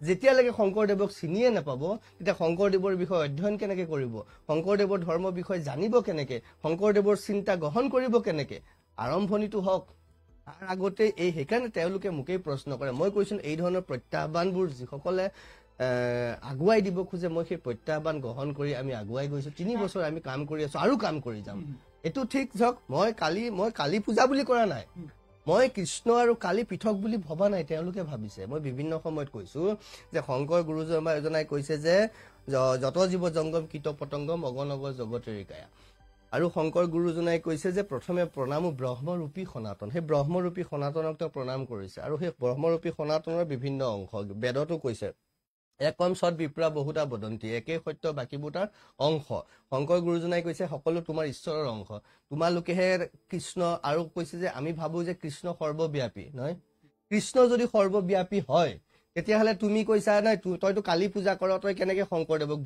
যেতিয়ালৈকে শংকৰদেৱক চিনিয়ে নাপাব, তেতিয়া শংকৰদেৱৰ বিষয়ে অধ্যয়ন কেনেকে কৰিব? শংকৰদেৱৰ ধৰ্মৰ বিষয়ে জানিব কেনেকে? শংকৰদেৱৰ চিন্তা গ্ৰহণ কৰিব কেনেকে? আৰম্ভণিটো হওক। তাৰ আগতে সেইকাৰণে তেওঁলোকে মোকেই প্ৰশ্ন কৰে। মই কৈছো এই ধৰণৰ প্ৰত্যাহ্বানবোৰ যিসকলে আগুৱাই দিব খোজে, মই সেই প্ৰত্যাহ্বান গ্ৰহণ কৰি আমি আগুৱাই গৈছো। 3 বছৰ আমি কাম কৰি আছো আৰু কাম কৰি যাম। এইটো ঠিক যাওক। মই কালী পূজা বুলি কৰা নাই, মই কৃষ্ণ আৰু কালী পৃথক বুলি ভবা নাই, তেওঁলোকে ভাবিছে। মই বিভিন্ন সময়ত কৈছো যে শংকৰ গুৰুজনাই কৈছে যে যত জীৱ জংগম কীট পতংগম অগণগ জগতেৰিকায়া। আৰু শংকৰ গুৰুজনাই কৈছে যে প্ৰথমে প্ৰণামো ব্ৰহ্মৰূপী সনাতন। সেই ব্ৰহ্মৰূপী সনাতনক তেওঁ প্ৰণাম কৰিছে। আৰু সেই ব্ৰহ্মৰূপী সনাতনৰ বিভিন্ন অংশ বেদতো কৈছে, একম সৎ বিপ্ৰা বহুতা বদন্তি, একে সত্য বাকীবোৰ তাৰ অংশ। শংকৰ গুৰুজনাই কৈছে সকলো তোমাৰ ঈশ্বৰৰ অংশ, তোমালোকেহে কৃষ্ণ। আৰু কৈছে যে আমি ভাবো যে কৃষ্ণ সৰ্বব্যাপী নহয়। কৃষ্ণ যদি সৰ্বব্যাপী হয়, তেতিয়াহ'লে তুমি কৈছা নাই তইতো কালী পূজা কৰ, তই কেনেকে শংকৰদেৱক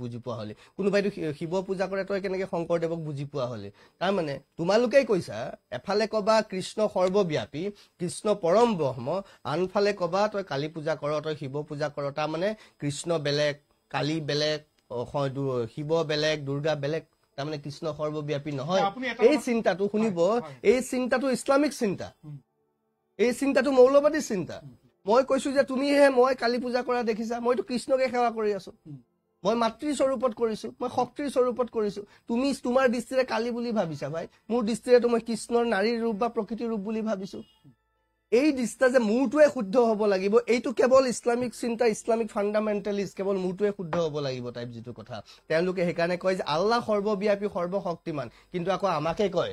বুজি পোৱা হলি? কোনোবাইতো শিৱ পূজা কৰে, তই কেনেকে শংকৰদেৱক বুজি পোৱা হলি? তাৰমানে তোমালোকেই কৈছা, এফালে কবা কৃষ্ণ সৰ্বব্যাপী, কৃষ্ণ পৰম ব্ৰহ্ম, আনফালে কবা তই কালী পূজা কৰ, তই শিৱ পূজা কৰ। তাৰমানে কৃষ্ণ বেলেগ, কালী বেলেগ, শিৱ বেলেগ, দুৰ্গা বেলেগ, তাৰমানে কৃষ্ণ সৰ্বব্যাপী নহয়। এই চিন্তাটো শুনিব, এই চিন্তাটো ইছলামিক চিন্তা, এই চিন্তাটো মৌলবাদী চিন্তা। মই কৈছো যে তুমিহে মই কালী পূজা কৰা দেখিছা, মইতো কৃষ্ণকে সেৱা কৰি আছো, মই মাতৃ স্বৰূপত কৰিছো, মই শক্তিৰ স্বৰূপত কৰিছো। তুমি তোমাৰ দৃষ্টিৰে কালী বুলি ভাবিছা ভাই, মোৰ দৃষ্টিৰেতো মই কৃষ্ণৰ নাৰীৰ ৰূপ বা প্ৰকৃতিৰ ৰূপ বুলি ভাবিছো। এই দৃষ্টা যে মোৰটোৱে শুদ্ধ হ'ব লাগিব, এইটো কেৱল ইছলামিক চিন্তা, ইছলামিক ফাণ্ডামেণ্টেলিষ্ট, কেৱল মোৰটোৱে শুদ্ধ হ'ব লাগিব টাইপ যিটো কথা। তেওঁলোকে সেইকাৰণে কয় যে আল্লাহ সৰ্বব্যাপী সৰ্বশক্তিমান, কিন্তু আকৌ আমাকে কয়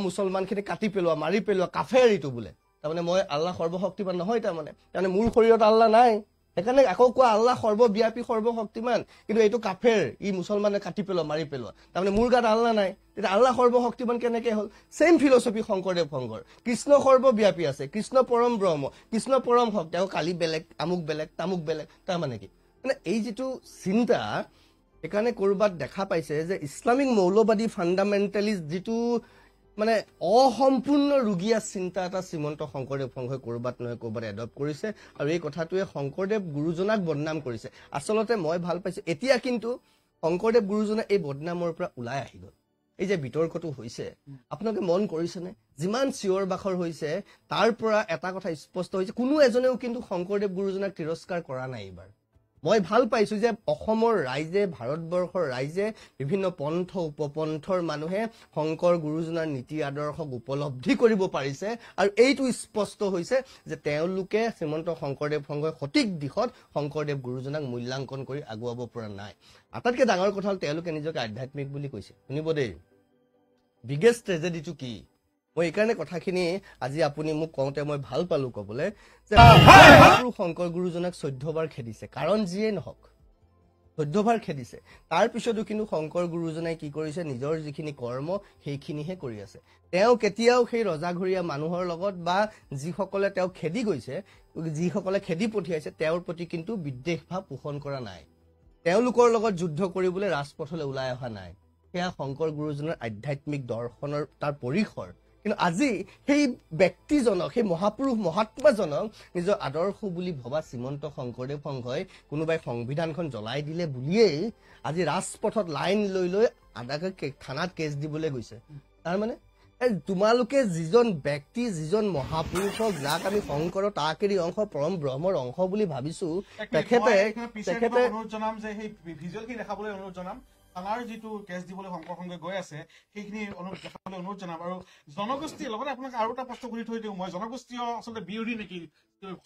মুছলমানখিনি কাটি পেলোৱা, মাৰি পেলোৱা, কাফেৰ এইটো বোলে। তাৰমানে মই আল্লাহ সৰ্বশক্তিমান নহয়, তাৰমানে মোৰ শৰীৰত আল্লাহ নাই, সেইকাৰণে আকৌ কোৱা আল্লাহ সৰ্বব্যাপী সৰ্বশক্তিমান, কিন্তু এইটো কাফেৰ, ই মুছলমানে কাটি পেলোৱা মাৰি পেলোৱা। তাৰমানে মোৰ গাত আল্লাহ নাই, তেতিয়া আল্লাহ সৰ্বশক্তিমান কেনেকে হ'ল? Same philosophy Sankardev Shankar. কৃষ্ণ সৰ্বব্যাপী আছে, কৃষ্ণ পৰম ব্ৰহ্ম, কৃষ্ণ পৰম শক্তি, আকৌ কালী বেলেগ, আমুক বেলেগ, তামুক বেলেগ। তাৰমানে কি? মানে এই যিটো চিন্তা, সেইকাৰণে ক'ৰবাত দেখা পাইছে যে ইছলামিক মৌলবাদী ফাণ্ডামেণ্টেলিষ্ট যিটো মানে অসম্পূৰ্ণ ৰোগীয়া চিন্তা এটা শ্ৰীমন্ত শংকৰদেৱ শংকৰে ক'ৰবাত নহয় ক'ৰবাত এডপ্ট কৰিছে। আৰু এই কথাটোৱে শংকৰদেৱ গুৰুজনাক বদনাম কৰিছে। আচলতে মই ভাল পাইছো, এতিয়া কিন্তু শংকৰদেৱ গুৰুজনা এই বদনামৰ পৰা ওলাই আহি গ'ল। এই যে বিতৰ্কটো হৈছে, আপোনালোকে মন কৰিছেনে? যিমান চিঞৰ বাখৰ হৈছে তাৰ পৰা এটা কথা স্পষ্ট হৈছে, কোনো এজনেও কিন্তু শংকৰদেৱ গুৰুজনাক তিৰস্কাৰ কৰা নাই। এইবাৰ মই ভাল পাইছো যে অসমৰ ৰাইজে, ভাৰতবৰ্ষৰ ৰাইজে, বিভিন্ন পন্থ উপপন্থৰ মানুহে শংকৰ গুৰুজনাৰ নীতি আদৰ্শক উপলব্ধি কৰিব পাৰিছে আৰু এইটো স্পষ্ট হৈছে যে তেওঁলোকে শ্ৰীমন্ত শংকৰদেৱ সংঘই সঠিক দিশত শংকৰদেৱ গুৰুজনাক মূল্যাংকন কৰি আগুৱাব পৰা নাই। আটাইতকৈ ডাঙৰ কথা হ'ল তেওঁলোকে নিজকে আধ্যাত্মিক বুলি কৈছে। শুনিব দেই, বিগেষ্ট ট্ৰেজেডিটো কি? মই এইকাৰণে কথাখিনি আজি আপুনি মোক কওঁতে মই ভাল পালো ক'বলৈ যে শংকৰ গুৰুজনাক 14 বাৰ খেদিছে, কাৰণ যিয়ে নহওক 14 বাৰ খেদিছে। তাৰ পিছতো কিন্তু শংকৰ গুৰুজনাই কি কৰিছে, নিজৰ যিখিনি কৰ্ম সেইখিনিহে কৰি আছে। তেওঁ কেতিয়াও সেই ৰজাঘৰীয়া মানুহৰ লগত বা যিসকলে তেওঁক খেদি গৈছে, যিসকলে খেদি পঠিয়াইছে, তেওঁৰ প্ৰতি কিন্তু বিদ্বেষ ভাৱ পোষণ কৰা নাই। তেওঁলোকৰ লগত যুদ্ধ কৰিবলৈ ৰাজপথলৈ ওলাই অহা নাই। সেয়া শংকৰ গুৰুজনাৰ আধ্যাত্মিক দৰ্শনৰ তাৰ পৰিসৰ। কিন্তু আজি সেই ব্যক্তিজনক, সেই মহাপুৰুষ মহাত্মাজনক নিজৰ আদৰ্শ বুলি ভবা শ্ৰীমন্ত শংকৰদেৱ সংঘই কোনোবাই সংবিধানখন জ্বলাই দিলে বুলিয়েই আজি ৰাজপথত লাইন লৈ লৈ আদাকে থানাত কেছ দিবলৈ গৈছে। তাৰমানে তোমালোকে যিজন ব্যক্তি, যিজন মহাপুৰুষক, যাক আমি শংকৰ তাকেৰি অংশ, পৰম ব্ৰহ্মৰ অংশ বুলি ভাবিছো, তেখেতে অনুৰোধ জনাম যে সেই ভিজুৱেলখিনি দেখাবলৈ অনুৰোধ জনাম। থানাৰ যিটো কেছ দিবলৈ শংকৰ সংঘই গৈ আছে সেইখিনি দেখাবলৈ অনুৰোধ জনাম। আৰু জনগোষ্ঠীৰ লগতে আপোনাক আৰু এটা প্ৰশ্ন সুধি থৈ দিওঁ মই, জনগোষ্ঠীয় আচলতে বিৰোধী নেকি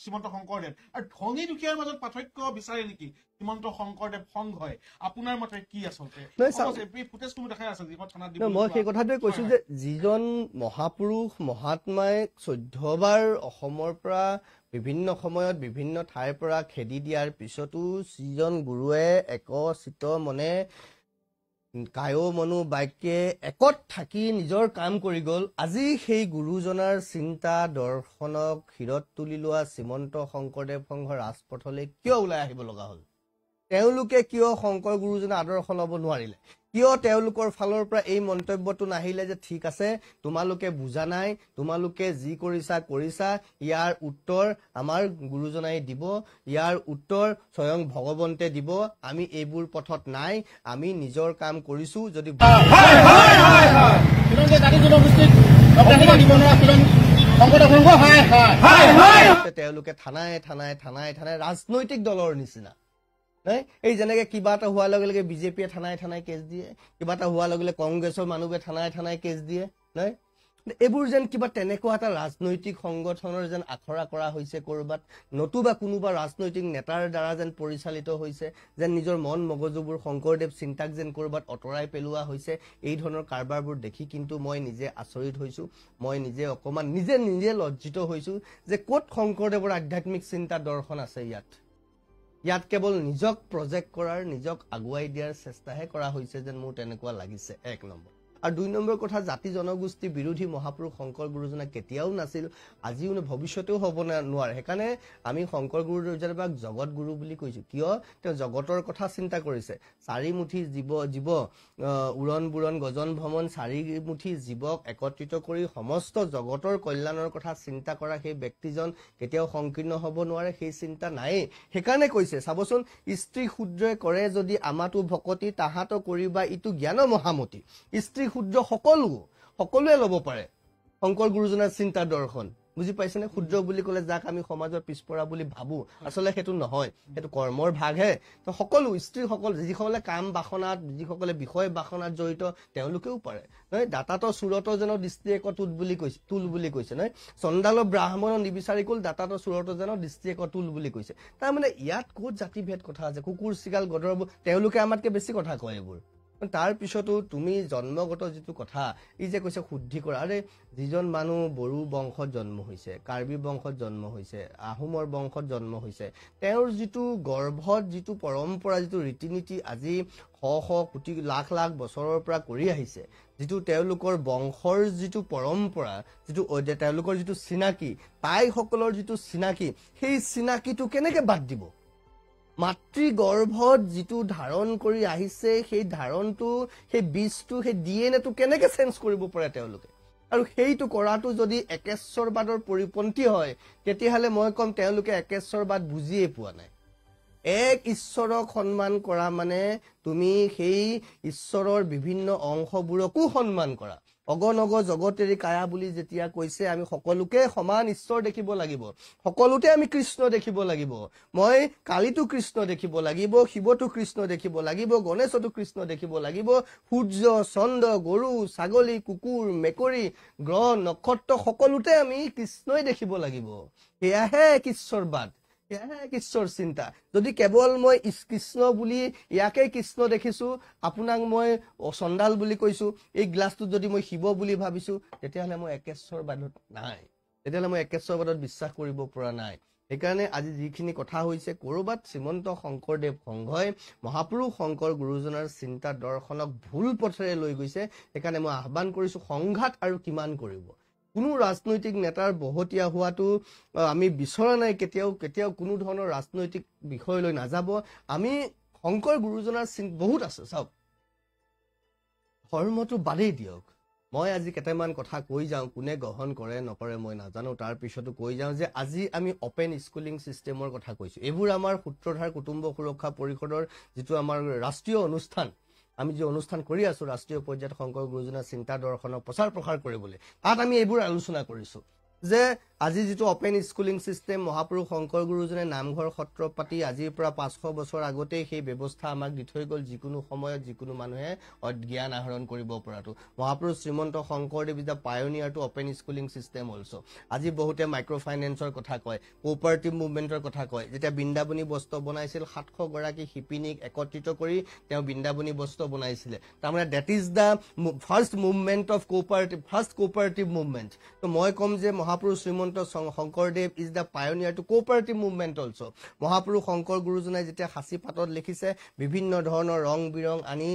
শ্ৰীমন্ত শংকৰদেৱ? আৰু ধনী দুখীয়াৰ মাজত পাৰ্থক্য বিচাৰে নেকি শ্ৰীমন্ত শংকৰদেৱ সংঘই? আপোনাৰ মতে কি আচলতে? ফুটেজসমূহ দেখাই আছে যিখন থানাত দিব। মই সেই কথাটোৱে কৈছো যে যিজন মহাপুৰুষ মহাত্মাই 14 বাৰ অসমৰ পৰা বিভিন্ন সময়ত বিভিন্ন ঠাইৰ পৰা খেদি দিয়াৰ পিছতো যিজন গুৰুৱে একচিত মনে কায় মনো বাক্যে একত থাকি নিজৰ কাম কৰি গ'ল, আজি সেই গুৰুজনাৰ চিন্তা দৰ্শনক শিৰত তুলি লোৱা শ্ৰীমন্ত শংকৰদেৱ সংঘৰ ৰাজপথলৈ কিয় ওলাই আহিব লগা হ'ল? তেওঁলোকে কিয় শংকৰ গুৰুজনাৰ আদৰ্শ ল'ব নোৱাৰিলে? কিয় তেওঁলোকৰ ফালৰ পৰা এই মন্তব্যটো নাহিলে যে ঠিক আছে, তোমালোকে বুজা নাই, তোমালোকে যি কৰিছা কৰিছা, ইয়াৰ উত্তৰ আমাৰ গুৰুজনাই দিব, ইয়াৰ উত্তৰ স্বয়ং ভগৱন্তে দিব, আমি এইবোৰ পথত নাই, আমি নিজৰ কাম কৰিছো। যদি তেওঁলোকে থানাই থানাই থানাই থানাই ৰাজনৈতিক দলৰ নিচিনা এই যেনেকে কিবা এটা হোৱাৰ লগে লগে বিজেপিয়ে থানাই থানাই কেছ দিয়ে, কিবা এটা হোৱাৰ লগে লগে কংগ্ৰেছৰ মানুহে থানাই থানাই কেছ দিয়ে, নাই এইবোৰ যেন কিবা তেনেকুৱা এটা ৰাজনৈতিক সংগঠনৰ যেন আখৰা কৰা হৈছে কৰবাত, নতুবা কোনোবা ৰাজনৈতিক নেতাৰ দ্বাৰা যেন পৰিচালিত হৈছে, যেন নিজৰ মন মগজুবোৰ শংকৰদেৱ চিন্তাক যেন কৰবাত অঁতৰাই পেলোৱা হৈছে। এই ধৰণৰ কাৰবাৰবোৰ দেখি কিন্তু মই নিজে আচৰিত হৈছো, মই নিজে অকমান নিজে লজ্জিত হৈছো যে ক'ত শংকৰদেৱৰ আধ্যাত্মিক চিন্তা দৰ্শন আছে। ইয়াত কেৱল নিজক প্ৰজেক্ট কৰাৰ, নিজক আগুৱাই দিয়াৰ চেষ্টাহে কৰা হৈছে যেন মোৰ তেনেকুৱা লাগিছে। 1 নম্বৰ। আৰু 2 নম্বৰ কথা, জাতি জনগোষ্ঠী বিৰোধী মহাপুৰুষ শংকৰ গুৰুজনা কেতিয়াও নাছিল, আজিও ভৱিষ্যতেও হ'ব নোৱাৰে। সেইকাৰণে আমি শংকৰ গুৰুজনাক জগত গুৰু বুলি কৈছো। কিয়? তেওঁ জগতৰ কথা চিন্তা কৰিছে। 4 মুঠি জীৱ উৰণ বুৰণ গজন ভ্ৰমণ, 4 মুঠি জীৱক একত্ৰিত কৰি সমস্ত জগতৰ কল্যাণৰ কথা চিন্তা কৰা সেই ব্যক্তিজন কেতিয়াও সংকীৰ্ণ হ'ব নোৱাৰে, সেই চিন্তা নায়েই। সেইকাৰণে কৈছে, চাবচোন, স্ত্ৰী শূদ্ৰই কৰে যদি আমাতো ভকতি, তাহাতো কৰিবা ইটো জ্ঞান মহামতি। স্ত্ৰী শূদ্ৰ সকলোৱে ল'ব পাৰে শংকৰ গুৰুজনাৰ চিন্তা দৰ্শন। বুজি পাইছেনে? শূদ্ৰ বুলি ক'লে যাক আমি সমাজৰ পিছপৰা বুলি ভাবো, আচলতে সেইটো নহয়, সেইটো কৰ্মৰ ভাগহে। তো সকলো স্ত্ৰীসকল, যিসকলে কাম বাসনাত, যিসকলে বিষয় বাসনাত জড়িত, তেওঁলোকেও পাৰে নহয়। দাতাত চুৰত যেন দৃষ্টি এক তুল বুলি কৈছে নহয়। চণ্ডাল ব্ৰাহ্মণ নিবিচাৰি কুল, দাতাত চুৰত যেন দৃষ্টি এক তুল বুলি কৈছে। তাৰমানে ইয়াত ক'ত জাতিভেদ কথা আছে? কুকুৰ চিগাল গধৰ, তেওঁলোকে আমাতকে বেছি কথা কয় এইবোৰ। তাৰ পিছতো তুমি জন্মগত যিটো কথা, ই যে কৈছে শুদ্ধি কৰা, আৰে যিজন মানুহ বড়ো বংশত জন্ম হৈছে, কাৰ্বি বংশত জন্ম হৈছে, আহোমৰ বংশত জন্ম হৈছে, তেওঁৰ যিটো গৰ্ভত যিটো পৰম্পৰা, যিটো ৰীতি নীতি আজি শ কোটি লাখ লাখ বছৰৰ পৰা কৰি আহিছে, যিটো তেওঁলোকৰ বংশৰ যিটো পৰম্পৰা, যিটো তেওঁলোকৰ যিটো চিনাকি, তাইসকলৰ যিটো চিনাকি, সেই চিনাকিটো কেনেকে বাদ দিব? মাতৃ গৰ্ভত যিটো ধাৰণ কৰি আহিছে, সেই ধাৰণটো, সেই বীজটো, সেই DNA-টো কেনেকে চেঞ্জ কৰিব পাৰে তেওঁলোকে? আৰু সেইটো কৰাটো যদি একেশ্বৰবাদৰ পৰিপন্থী হয়, তেতিয়াহ'লে মই ক'ম তেওঁলোকে একেশ্বৰবাদ বুজিয়ে পোৱা নাই। এক ঈশ্বৰক সন্মান কৰা মানে তুমি সেই ঈশ্বৰৰ বিভিন্ন অংশবোৰকো সন্মান কৰা। অগণ অগ জগতেৰি কায়া বুলি যেতিয়া কৈছে আমি সকলোকে সমান ঈশ্বৰ দেখিব লাগিব, সকলোতে আমি কৃষ্ণ দেখিব লাগিব। মই কালীটো কৃষ্ণ দেখিব লাগিব, শিৱটো কৃষ্ণ দেখিব লাগিব, গণেশতো কৃষ্ণ দেখিব লাগিব, সূৰ্য, চন্দ্ৰ, গৰু, ছাগলী, কুকুৰ, মেকুৰী, গ্ৰহ, নক্ষত্ৰ সকলোতে আমি কৃষ্ণই দেখিব লাগিব। সেয়াহে এক ঈশ্বৰবাদ, সেয়াহে এক ঈশ্বৰ চিন্তা। যদি কেৱল মই কৃষ্ণ বুলি ইয়াকে কৃষ্ণ দেখিছো, আপোনাক মই চণ্ডাল বুলি কৈছো, এই গ্লাছটোত যদি মই শিৱ বুলি ভাবিছো, তেতিয়াহ'লে মই একেশ্বৰবাদত নাই, তেতিয়াহ'লে মই একেশ্বৰবাদত বিশ্বাস কৰিব পৰা নাই। সেইকাৰণে আজি যিখিনি কথা হৈছে, ক'ৰবাত শ্ৰীমন্ত শংকৰদেৱ সংঘই মহাপুৰুষ শংকৰ গুৰুজনাৰ চিন্তা দৰ্শনক ভুল পথেৰে লৈ গৈছে। সেইকাৰণে মই আহ্বান কৰিছো, সংঘাত আৰু কিমান কৰিব। কোনো ৰাজনৈতিক নেতাৰ বহতীয়া হোৱাটো আমি বিচৰা নাই, কেতিয়াও কোনো ধৰণৰ ৰাজনৈতিক বিষয় লৈ নাযাব। আমি শংকৰ গুৰুজনাৰ বহুত আছে, চাওক ধৰ্মটো বাদেই দিয়ক, মই আজি কেইটামান কথা কৈ যাওঁ, কোনে গ্ৰহণ কৰে নকৰে মই নাজানো, তাৰ পিছতো কৈ যাওঁ যে আজি আমি অপেন স্কুলিং চিষ্টেমৰ কথা কৈছো। এইবোৰ আমাৰ সূত্ৰধাৰ কুটুম্ব সুৰক্ষা পৰিষদৰ যিটো আমাৰ ৰাষ্ট্ৰীয় অনুষ্ঠান, আমি যি অনুষ্ঠান কৰি আছো ৰাষ্ট্ৰীয় পৰ্যায়ত শংকৰ গুৰুজনাৰ চিন্তা দৰ্শনক প্ৰচাৰ প্ৰসাৰ কৰিবলৈ, তাত আমি এইবোৰ আলোচনা কৰিছো যে আজি যিটো অপেন স্কুলিং চিষ্টেম মহাপুৰুষ শংকৰ গুৰুজনে নামঘৰ সত্ৰ পাতি আজিৰ পৰা 500 বছৰ আগতেই সেই ব্যৱস্থা আমাক দি থৈ গ'ল, যিকোনো সময়ত যিকোনো মানুহে জ্ঞান আহৰণ কৰিব পৰাটো। মহাপুৰুষ Srimanta Sankardev is the pioneer to open schooling system also. আজি বহুতে মাইক্ৰ' ফাইনেন্সৰ কথা কয়, কোঅপাৰেটিভ মুভমেণ্টৰ কথা কয়। যেতিয়া বৃন্দাবনী বস্ত্ৰ বনাইছিল 700 গৰাকী শিপিনীক একত্ৰিত কৰি তেওঁ বৃন্দাবনী বস্ত্ৰ বনাইছিলে। তাৰমানে that is the first movement of cooperative movement. তো মই ক'ম যে মহাপুৰুষ Srimanta Sankardev is the pioneer to cooperative movement also. মহাপুৰুষ শংকৰ গুৰুজনাই যেতিয়া সাঁচি পাতত লিখিছে, বিভিন্ন ধৰণৰ ৰং বিৰং আনি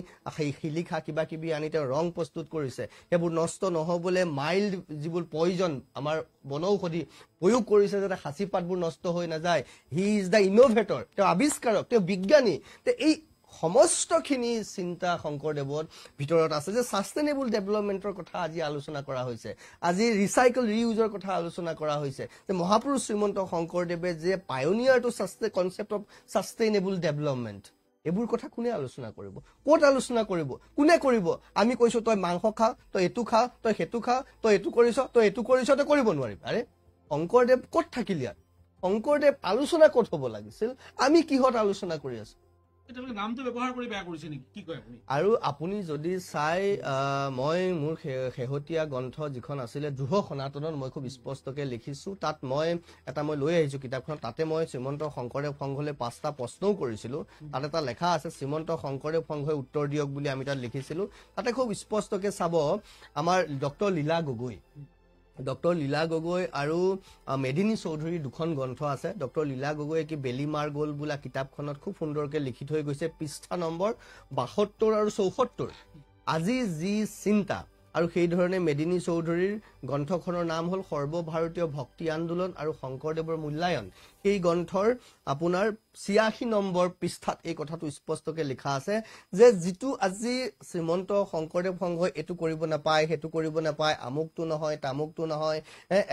শিলিখা কিবা কিবি আনি তেওঁ ৰং প্ৰস্তুত কৰিছে, সেইবোৰ নষ্ট নহ'বলৈ মাইল্ড যিবোৰ পয়জন আমাৰ বনৌষধি প্ৰয়োগ কৰিছে যাতে সাঁচি পাতবোৰ নষ্ট হৈ নাযায়। হি ইজ দ্য ইন'ভেটৰ, তেওঁ আৱিষ্কাৰক, তেওঁ বিজ্ঞানী। এই সমস্তখিনি চিন্তা শংকৰদেৱৰ ভিতৰত আছে যে ছাষ্টেইনেবল ডেভেলপমেণ্টৰ কথা আজি আলোচনা কৰা হৈছে, আজি ৰিচাইকেল ৰিইউজৰ কথা আলোচনা কৰা হৈছে, যে মহাপুৰুষ শ্ৰীমন্ত শংকৰদেৱে যে pioneer to concept of sustainable development, এইবোৰ কথা কোনে আলোচনা কৰিব, ক'ত আলোচনা কৰিব, কোনে কৰিব? আমি কৈছো তই মাংস খা, তই এইটো খা, তই সেইটো খা, তই এইটো কৰিছ, তই কৰিব নোৱাৰিবি। আৰে শংকৰদেৱ ক'ত থাকিল ইয়াত? শংকৰদেৱ আলোচনা ক'ত হ'ব লাগিছিল? আমি কিহত আলোচনা কৰি আছো? নামটো ব্যৱহাৰ কৰি বেয়া কৰিছে নেকি, কি কয় আপুনি? আৰু আপুনি যদি চাই, মই মোৰ শেহতীয়া গ্ৰন্থ যিখন আছিলে দ্ৰোহ সনাতনত মই খুব স্পষ্টকে লিখিছো, তাত মই লৈ আহিছো কিতাপখন, তাতে মই শ্ৰীমন্ত শংকৰদেৱ সংঘলৈ 5টা প্ৰশ্নও কৰিছিলো। তাত এটা লেখা আছে শ্ৰীমন্ত শংকৰদেৱ সংঘই উত্তৰ দিয়ক বুলি আমি তাত লিখিছিলো। তাতে খুব স্পষ্টকে চাব, আমাৰ ডক্টৰ লীলা গগৈ আৰু মেদিনী চৌধুৰীৰ 2খন গ্ৰন্থ আছে। ডক্টৰ লীলা গগৈয়ে কি বেলিমাৰ গ'ল বোলা কিতাপখনত খুব সুন্দৰকে লিখি থৈ গৈছে, পৃষ্ঠা নম্বৰ 72 আৰু 74। আজি যি চিন্তা, আৰু সেই ধৰণে মেদিনী চৌধুৰীৰ গ্ৰন্থখনৰ নাম হ'ল সৰ্বভাৰতীয় ভক্তি আন্দোলন আৰু শংকৰদেৱৰ মূল্যায়ন। সেই গ্ৰন্থৰ আপোনাৰ 86 নম্বৰ পৃষ্ঠাত এই কথাটো স্পষ্টকে লিখা আছে যে যিটো আজি শ্ৰীমন্ত শংকৰদেৱ সংঘই এইটো কৰিব নাপায়, সেইটো কৰিব নাপায়, আমুকটো নহয়, তামুকটো নহয়,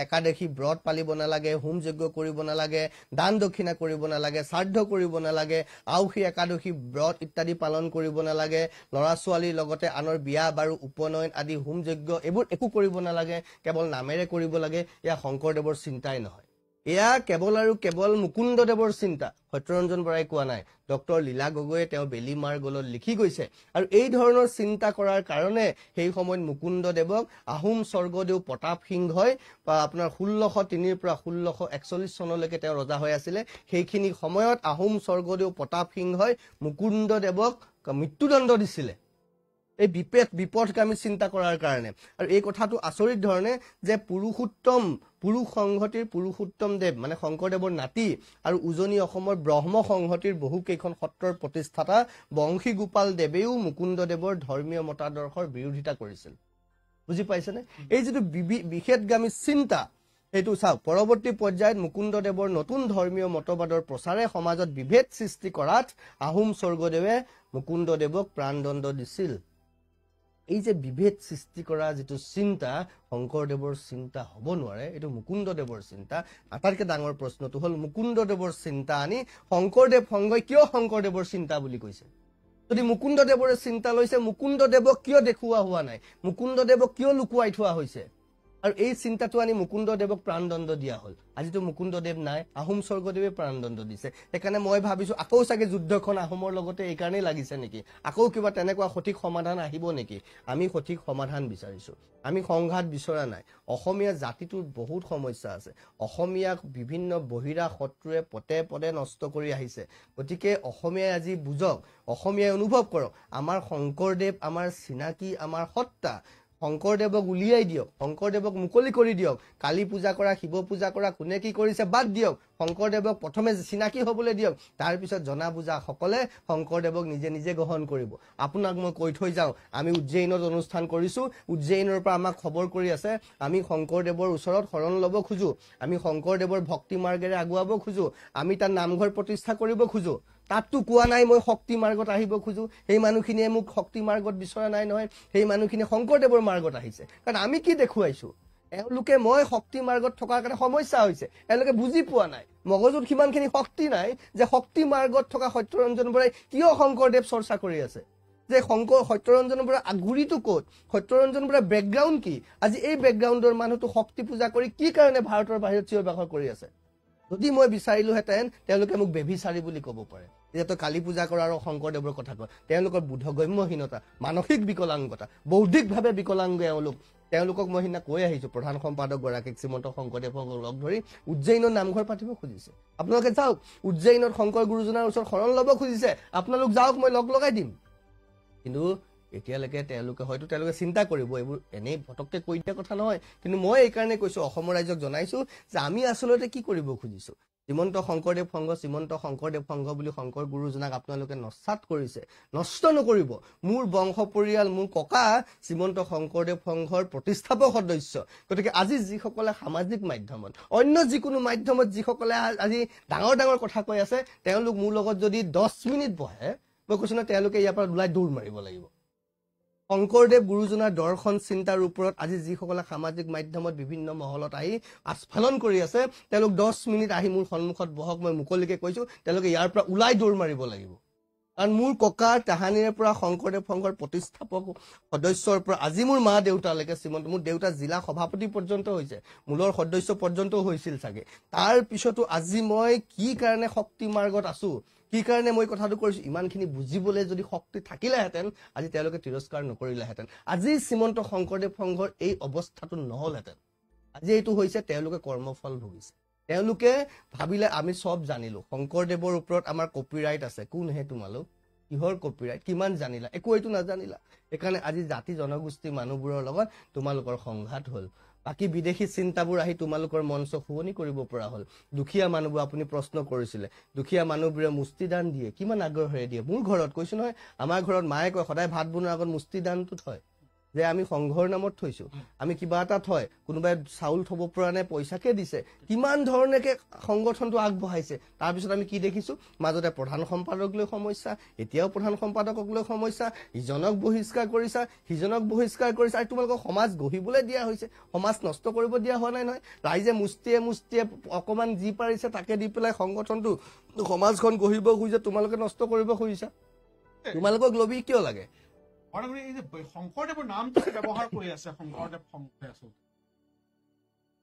একাদশী ব্ৰত পালিব নালাগে, হোম যজ্ঞ কৰিব নালাগে, দান দক্ষিণা কৰিব নালাগে, শ্ৰাদ্ধ কৰিব নালাগে, আউসী একাদশী ব্ৰত ইত্যাদি পালন কৰিব নালাগে, ল'ৰা ছোৱালীৰ লগতে আনৰ বিয়া বাৰু উপনয়ন আদি হোম যজ্ঞ এইবোৰ একো কৰিব নালাগে, কেৱল নামেৰে কৰিব লাগে, এয়া শংকৰদেৱৰ চিন্তাই নহয়। এয়া কেৱল আৰু কেৱল মুকুন্দদেৱৰ চিন্তা, সত্যৰঞ্জন বৰাই কোৱা নাই। ডক্টৰ লীলা গগৈয়ে তেওঁ বেলিমাৰ গলত লিখি গৈছে। আৰু এই ধৰণৰ চিন্তা কৰাৰ কাৰণে সেই সময়ত মুকুন্দদেৱক আহোম স্বৰ্গদেউ প্ৰতাপ সিংহই আপোনাৰ 1603 পৰা 1641 চনলৈকে তেওঁ ৰজা হৈ আছিলে। সেইখিনি সময়ত আহোম স্বৰ্গদেউ প্ৰতাপ সিংহই মুকুন্দদেৱক মৃত্যুদণ্ড দিছিলে এই বিপথগামী চিন্তা কৰাৰ কাৰণে। আৰু এই কথাটো আচৰিত ধৰণে যে পুৰুষ সংহতিৰ পুৰুষোত্তম দেৱ মানে শংকৰদেৱৰ নাতি আৰু উজনি অসমৰ ব্ৰহ্ম সংহতিৰ বহুকেইখন সত্ৰৰ প্ৰতিষ্ঠাতা বংশী গোপাল দেৱেও মুকুন্দদেৱৰ ধৰ্মীয় মতাদৰ্শৰ বিৰোধিতা কৰিছিল। বুজি পাইছেনে? এই যিটো বিভেদগামী চিন্তা, সেইটো চাওক, পৰৱৰ্তী পৰ্যায়ত মুকুন্দদেৱৰ নতুন ধৰ্মীয় মতবাদৰ প্ৰচাৰে সমাজত বিভেদ সৃষ্টি কৰাত আহোম স্বৰ্গদেৱে মুকুন্দদেৱক প্ৰাণদণ্ড দিছিল। এই যে বিভেদ সৃষ্টি কৰা যিটো চিন্তা শংকৰদেৱৰ চিন্তা হ'ব নোৱাৰে, এইটো মুকুন্দদেৱৰ চিন্তা। আটাইতকৈ ডাঙৰ প্ৰশ্নটো হ'ল মুকুন্দদেৱৰ চিন্তা আনি শংকৰদেৱ সংঘই কিয় শংকৰদেৱৰ চিন্তা বুলি কৈছে? যদি মুকুন্দদেৱৰে চিন্তা লৈছে, মুকুন্দদেৱক কিয় দেখুওৱা হোৱা নাই, মুকুন্দদেৱক কিয় লুকুৱাই থোৱা হৈছে? আৰু এই চিন্তাটো আনি মুকুন্দদেৱক প্ৰাণদণ্ড দিয়া হ'ল। আজিতো মুকুন্দদেৱ নাই, আহোম স্বৰ্গদেৱে প্ৰাণদণ্ড দিছে। সেইকাৰণে মই ভাবিছো আকৌ চাগে যুদ্ধখন আহোমৰ লগতে এইকাৰণেই লাগিছে নেকি, আকৌ কিবা তেনেকুৱা সঠিক সমাধান আহিব নেকি? আমি সঠিক সমাধান বিচাৰিছো, আমি সংঘাত বিচৰা নাই। অসমীয়া জাতিটোৰ বহুত সমস্যা আছে। অসমীয়াক বিভিন্ন বহিৰা শত্ৰুৱে পদে পদে নষ্ট কৰি আহিছে। গতিকে অসমীয়াই আজি বুজক, অসমীয়াই অনুভৱ কৰক, আমাৰ শংকৰদেৱ আমাৰ চিনাকি, আমাৰ সত্তা। শংকৰদেৱক উলিয়াই দিয়ক, শংকৰদেৱক মুকলি কৰি দিয়ক। কালী পূজা কৰা, শিৱ পূজা কৰা, কোনে কি কৰিছে বাদ দিয়ক। শংকৰদেৱক প্ৰথমে চিনাকি হ'বলৈ দিয়ক, তাৰপিছত জনা বুজা সকলে শংকৰদেৱক নিজে নিজে গ্ৰহণ কৰিব। আপোনাক মই কৈ থৈ যাওঁ, আমি উজ্জয়িনত অনুষ্ঠান কৰিছো, উজ্জয়িনৰ পৰা আমাক খবৰ কৰি আছে, আমি শংকৰদেৱৰ ওচৰত শৰণ ল'ব খোজো, আমি শংকৰদেৱৰ ভক্তি মাৰ্গেৰে আগুৱাব খোজো, আমি তাত নামঘৰ প্ৰতিষ্ঠা কৰিব খোজো। তাততো কোৱা নাই মই শক্তি মাৰ্গত আহিব খোজো। সেই মানুহখিনিয়ে মোক শক্তি মাৰ্গত বিচৰা নাই নহয়, সেই মানুহখিনিয়ে শংকৰদেৱৰ মাৰ্গত আহিছে। কাৰণ আমি কি দেখুৱাইছো, এওঁলোকে মই শক্তি মাৰ্গত থকাৰ কাৰণে সমস্যা হৈছে, এওঁলোকে বুজি পোৱা নাই, মগজুত সিমানখিনি শক্তি নাই যে শক্তি মাৰ্গত থকা সত্যৰঞ্জন বৰাই কিয় শংকৰদেৱ চৰ্চা কৰি আছে, যে সত্যৰঞ্জন বৰাৰ গুৰিটো ক'ত, সত্যৰঞ্জন বৰাৰ বেকগ্ৰাউণ্ড কি। আজি এই বেকগ্ৰাউণ্ডৰ মানুহটো শক্তি পূজা কৰি কি কাৰণে ভাৰতৰ বাহিৰত চিঞৰ বাখৰ কৰি আছে? যদি মই বিচাৰিলোহেঁতেন তেওঁলোকে মোক বেভিচাৰী বুলি ক'ব পাৰে, যে তই কালী পূজা কৰা আৰু শংকৰদেৱৰ কথা কয়। তেওঁলোকৰ বোধগম্যহীনতা, মানসিক বিকলাংগতা, বৌদ্ধিকভাৱে বিকলাংগ তেওঁলোকক মই সিদিনা কৈ আহিছো। প্ৰধান সম্পাদক গৰাকীক শ্ৰীমন্ত শংকৰদেৱক লগ ধৰি উজ্জয়িনত নামঘৰ পাতিব খুজিছে। আপোনালোকে যাওক, উজ্জয়িনত শংকৰ গুৰুজনাৰ ওচৰত শৰণ ল'ব খুজিছে, আপোনালোক যাওক, মই লগাই দিম। কিন্তু এতিয়ালৈকে তেওঁলোকে চিন্তা কৰিব, এইবোৰ এনেই পটককে কৈ দিয়া কথা নহয়। কিন্তু মই এইকাৰণে কৈছো, অসমৰ ৰাইজক জনাইছো যে আমি আচলতে কি কৰিব খুজিছো। শ্ৰীমন্ত শংকৰদেৱ সংঘ বুলি শংকৰ গুৰুজনাক আপোনালোকে নস্যাৎ কৰিছে, নষ্ট নকৰিব। মোৰ বংশ পৰিয়াল, মোৰ ককা শ্ৰীমন্ত শংকৰদেৱ সংঘৰ প্ৰতিষ্ঠাপক সদস্য। গতিকে আজি যিসকলে সামাজিক মাধ্যমত, অন্য যিকোনো মাধ্যমত যিসকলে আজি ডাঙৰ ডাঙৰ কথা কৈ আছে, তেওঁলোক মোৰ লগত যদি 10 মিনিট বহে, মই কৈছো ন, তেওঁলোকে ইয়াৰ পৰা ওলাই দৌৰ মাৰিব লাগিব। শংকৰদেৱ গুৰুজনাৰ দৰ্শন চিন্তাৰ ওপৰত আজি যিসকলে সামাজিক মাধ্যমত বিভিন্ন মহলত আহি আস্ফালন কৰি আছে, তেওঁলোক 10 মিনিট আহি মোৰ সন্মুখত বহক। মই মুকলিকে কৈছো, তেওঁলোকে ইয়াৰ পৰা ওলাই দৌৰ মাৰিব লাগিব। কাৰণ মোৰ ককাৰ তাহানিৰে পৰা শংকৰদেৱ সংঘৰ প্ৰতিষ্ঠাপক সদস্যৰ পৰা আজি মোৰ মা দেউতালৈকে, শ্ৰীমন্ত মোৰ দেউতা জিলা সভাপতি পৰ্যন্ত হৈছে, মূলৰ সদস্য পৰ্যন্ত হৈছিল চাগে। তাৰ পিছতো আজি মই কি কাৰণে শক্তি মাৰ্গত আছো, কি কাৰণে মই কথাটো কৰিছো, ইমানখিনি বুজিবলৈ যদি শক্তি থাকিলেহেঁতেন আজি তেওঁলোকে তিৰস্কাৰ নকৰিলেহেঁতেন, আজি শ্ৰীমন্ত শংকৰদেৱ সংঘৰ এই অৱস্থাটো নহলহেঁতেন। আজি এইটো হৈছে তেওঁলোকে কৰ্মফল ভুগিছে। তেওঁলোকে ভাবিলে আমি চব জানিলো, শংকৰদেৱৰ ওপৰত আমাৰ কপিৰাইট আছে। কোনহে তোমালোক, কিহৰ কপিৰাইট, কিমান জানিলা? একো এইটো নাজানিলা। সেইকাৰণে আজি জাতি জনগোষ্ঠী মানুহবোৰৰ লগত তোমালোকৰ সংঘাত হ'ল। বাকী বিদেশী চিন্তাবোৰ আহি তোমালোকৰ মঞ্চ শুৱনি কৰিব পৰা হ'ল। দুখীয়া মানুহবোৰ, আপুনি প্ৰশ্ন কৰিছিলে, দুখীয়া মানুহবোৰে মুষ্টিদান দিয়ে, কিমান আগ্ৰহেৰে দিয়ে। মোৰ ঘৰত কৈছো নহয়, আমাৰ ঘৰত মায়ে কয় সদায় ভাত বনোৱাৰ আগত মুষ্টিদানটো থয়, যে আমি সংঘৰ নামত থৈছো, আমি কিবা এটা থয়, কোনোবাই চাউল থব পৰা নাই পইচাকে দিছে, কিমান ধৰণেকে সংগঠনটো আগবঢ়াইছে। তাৰপিছত আমি কি দেখিছো, মাজতে প্ৰধান সম্পাদক লৈ সমস্যা, এতিয়াও প্ৰধান সম্পাদকক লৈ সমস্যা, ইজনক বহিষ্কাৰ কৰিছা, সিজনক বহিষ্কাৰ কৰিছা। আৰু তোমালোকক সমাজ গঢ়িবলৈ দিয়া হৈছে, সমাজ নষ্ট কৰিব দিয়া হোৱা নাই নহয়। ৰাইজে মুষ্টিয়ে অকমান যি পাৰিছে তাকে দি পেলাই সংগঠনটো, সমাজখন গঢ়িব খুজিছে, তোমালোকে নষ্ট কৰিব খুজিছা। তোমালোকক লবি কিয় লাগে? এই যে শংকৰদেৱৰ নামটো ব্যৱহাৰ কৰি আছে শংকৰদেৱ সংঘে আচলতে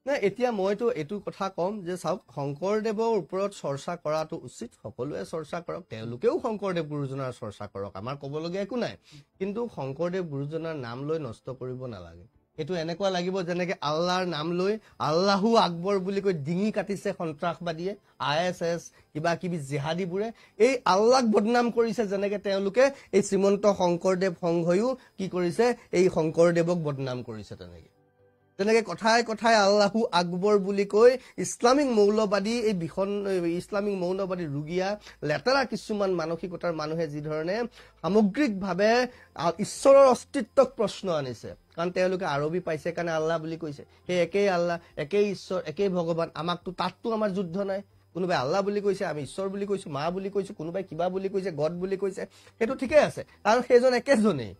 নাই, এতিয়া মইতো এইটো কথা ক'ম যে চাওক, শংকৰদেৱৰ ওপৰত চৰ্চা কৰাটো উচিত, সকলোৱে চৰ্চা কৰক, তেওঁলোকেও শংকৰদেৱ গুৰুজনাৰ চৰ্চা কৰক, আমাৰ ক'বলগীয়া একো নাই। কিন্তু শংকৰদেৱ গুৰুজনাৰ নাম লৈ নষ্ট কৰিব নালাগে। এইটো এনেকুৱা লাগিব যেনেকে আল্লাহৰ নাম লৈ আল্লাহু আকবৰ বুলি কৈ ডিঙি কাটিছে সন্ত্ৰাসবাদীয়ে, ISS কিবা কিবি জিহাদীবোৰে। এই আল্লাহক বদনাম কৰিছে, যেনেকে তেওঁলোকে এই শ্ৰীমন্ত শংকৰদেৱ সংঘয়ো কি কৰিছে, এই শংকৰদেৱক বদনাম কৰিছে। তেনেকে কথাই কথাই আল্লাহু আকবৰ বুলি কৈ ইছলামিক মৌলবাদী, এই ইছলামিক মৌলবাদী ৰুগীয়া লেতেৰা কিছুমান মানসিকতাৰ মানুহে যি ধৰণে সামগ্ৰিকভাৱে ঈশ্বৰৰ অস্তিত্বক প্ৰশ্ন আনিছে, কাৰণ তেওঁলোকে আৰবী পাইছে কাৰণে আল্লাহ বুলি কৈছে। সেই একেই আল্লাহ, একেই ঈশ্বৰ, একেই ভগৱান। তাততো আমাৰ যুদ্ধ নাই। কোনোবাই আল্লাহ বুলি কৈছে, আমি ঈশ্বৰ বুলি কৈছো, মা বুলি কৈছো, কোনোবাই কিবা বুলি কৈছে, গড বুলি কৈছে, সেইটো ঠিকেই আছে, কাৰণ সেইজন একেজনেই।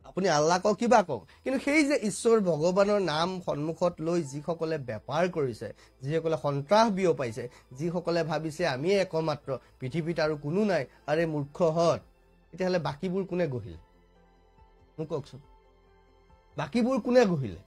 আপুনি আল্লাহ কওক, কিবা কওক, কিন্তু সেই যে ঈশ্বৰ ভগৱানৰ নাম সন্মুখত লৈ যিসকলে বেপাৰ কৰিছে, যিসকলে সন্ত্ৰাস বিয়পাইছে, যিসকলে ভাবিছে আমিয়ে একমাত্ৰ, পৃথিৱীত আৰু কোনো নাই, আৰে মূৰ্খহঁত, তেতিয়াহ'লে বাকীবোৰ কোনে গঢ়িলে মোক কওকচোন বাকীবোৰ কোনে গঢ়িলে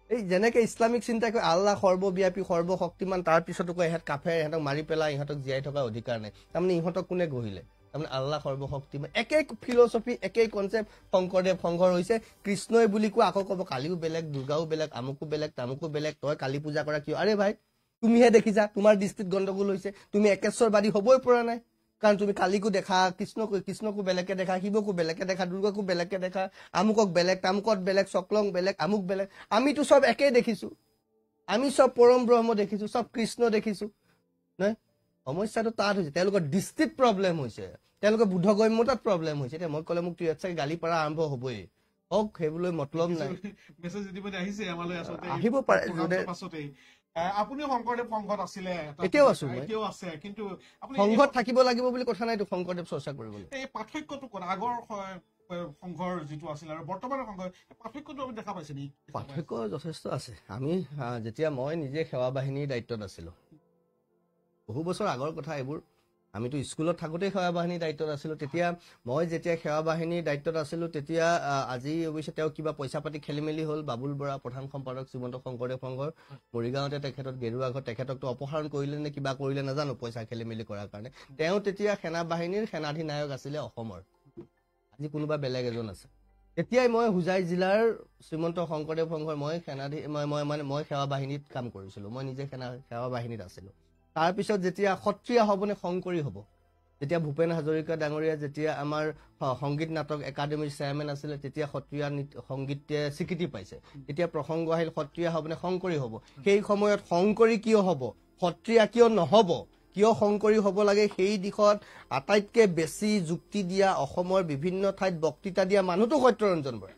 এই যেনেকে ইছলামিক চিন্তা কৰে আল্লাহ সৰ্বব্যাপী সৰ্বশক্তিমান তাৰ পিছতো কয় ইহঁত কাফেৰ ইহঁতক মাৰি পেলাই ইহঁতক জীয়াই থকাৰ অধিকাৰ নাই তাৰমানে ইহঁতক কোনে গঢ়িলে তাৰমানে আল্লাহ সৰ্বশক্তিমান একেই ফিলচফি একেই কনচেপ্ট শংকৰদেৱ সংঘৰ হৈছে কৃষ্ণই বুলি কোৱা আকৌ ক'ব কালিও বেলেগ দুৰ্গাও বেলেগ আমুকো বেলেগ তামুকো বেলেগ তই কালি পূজা কৰা কিয় আৰে ভাই তুমিহে দেখিছা তোমাৰ দৃষ্টিত গণ্ডগোল হৈছে তুমি একেশ্বৰবাদী হ'বই পৰা নাই কাৰণ তুমি কালিকো দেখা কৃষ্ণকো বেলেগে দেখা শিৱকো বেলেগে দেখা দুৰ্গাকো বেলেগে দেখা আমুকক বেলেগ তামুকত বেলেগ চক্লং বেলেগ আমুক বেলেগ আমিতো চব একেই দেখিছো আমি চব পৰম ব্ৰহ্ম দেখিছো চব কৃষ্ণ দেখিছো নহয় সমস্যাটো তাত হৈছে তেওঁলোকৰ দৃষ্টিত প্ৰব্লেম হৈছে তেওঁলোকৰ বুদ্ধগম্যতাত প্ৰব্লেম হৈছে এতিয়া মই ক'লে মোক চাগে গালি পাৰা আৰম্ভ হ'বই হওক সেইবলৈ মতলব নাই মেছেজ ইতিমধ্যে আহিছে আমালৈ আচলতে আহিব পাৰে পাছতেই আপুনিও শংকৰদেৱ সংঘত আছিলে এতিয়াও আছো মই এতিয়াও আছে কিন্তু আপুনি সংঘত থাকিব লাগিব বুলি কথা নাইতো শংকৰদেৱ চৰ্চা কৰিবলৈ এই পাৰ্থক্যটো ক'ত আগৰ সংঘৰ যিটো আছিল আৰু বৰ্তমানৰ সংঘ পাৰ্থক্যটো আপুনি দেখা পাইছে নেকি পাৰ্থক্য যথেষ্ট আছে আমি যেতিয়া মই নিজে সেৱা বাহিনীৰ দায়িত্বত আছিলো বহু বছৰ আগৰ কথা এইবোৰ আমিতো স্কুলত থাকোঁতেই সেৱা বাহিনীৰ দায়িত্বত আছিলো তেতিয়া মই যেতিয়া সেৱা বাহিনীৰ দায়িত্বত আছিলো তেতিয়া আজি অৱশ্যে তেওঁ কিবা পইচা পাতি খেলি মেলি হ'ল বাবুল বৰা প্ৰধান সম্পাদক শ্ৰীমন্ত শংকৰদেৱ সংঘৰ মৰিগাঁৱতে তেখেতক গেৰুৱা ঘৰ তেখেতকতো অপসাৰণ কৰিলে নে কিবা কৰিলে নাজানো পইচা খেলি মেলি কৰাৰ কাৰণে তেওঁ তেতিয়া সেনা বাহিনীৰ সেনাধিনায়ক আছিলে অসমৰ আজি কোনোবা বেলেগ এজন আছে তেতিয়াই মই হোজাই জিলাৰ শ্ৰীমন্ত শংকৰদেৱ সংঘৰ মই সেৱা বাহিনীত কাম কৰিছিলো মই নিজে সেৱা বাহিনীত আছিলো তাৰপিছত যেতিয়া সত্ৰীয়া হ'ব নে শংকৰী হ'ব যেতিয়া ভূপেন হাজৰিকা ডাঙৰীয়া যেতিয়া আমাৰ সংগীত নাটক একাডেমীৰ চেয়াৰমেন আছিলে তেতিয়া সত্ৰীয়া সংগীতে স্বীকৃতি পাইছে তেতিয়া প্ৰসংগ আহিল সত্ৰীয়া হ'ব নে শংকৰী হ'ব সেই সময়ত শংকৰী কিয় হ'ব সত্ৰীয়া কিয় নহ'ব কিয় শংকৰী হ'ব লাগে সেই দিশত আটাইতকৈ বেছি যুক্তি দিয়া অসমৰ বিভিন্ন ঠাইত বক্তৃতা দিয়া মানুহটো সত্যৰঞ্জন বৰা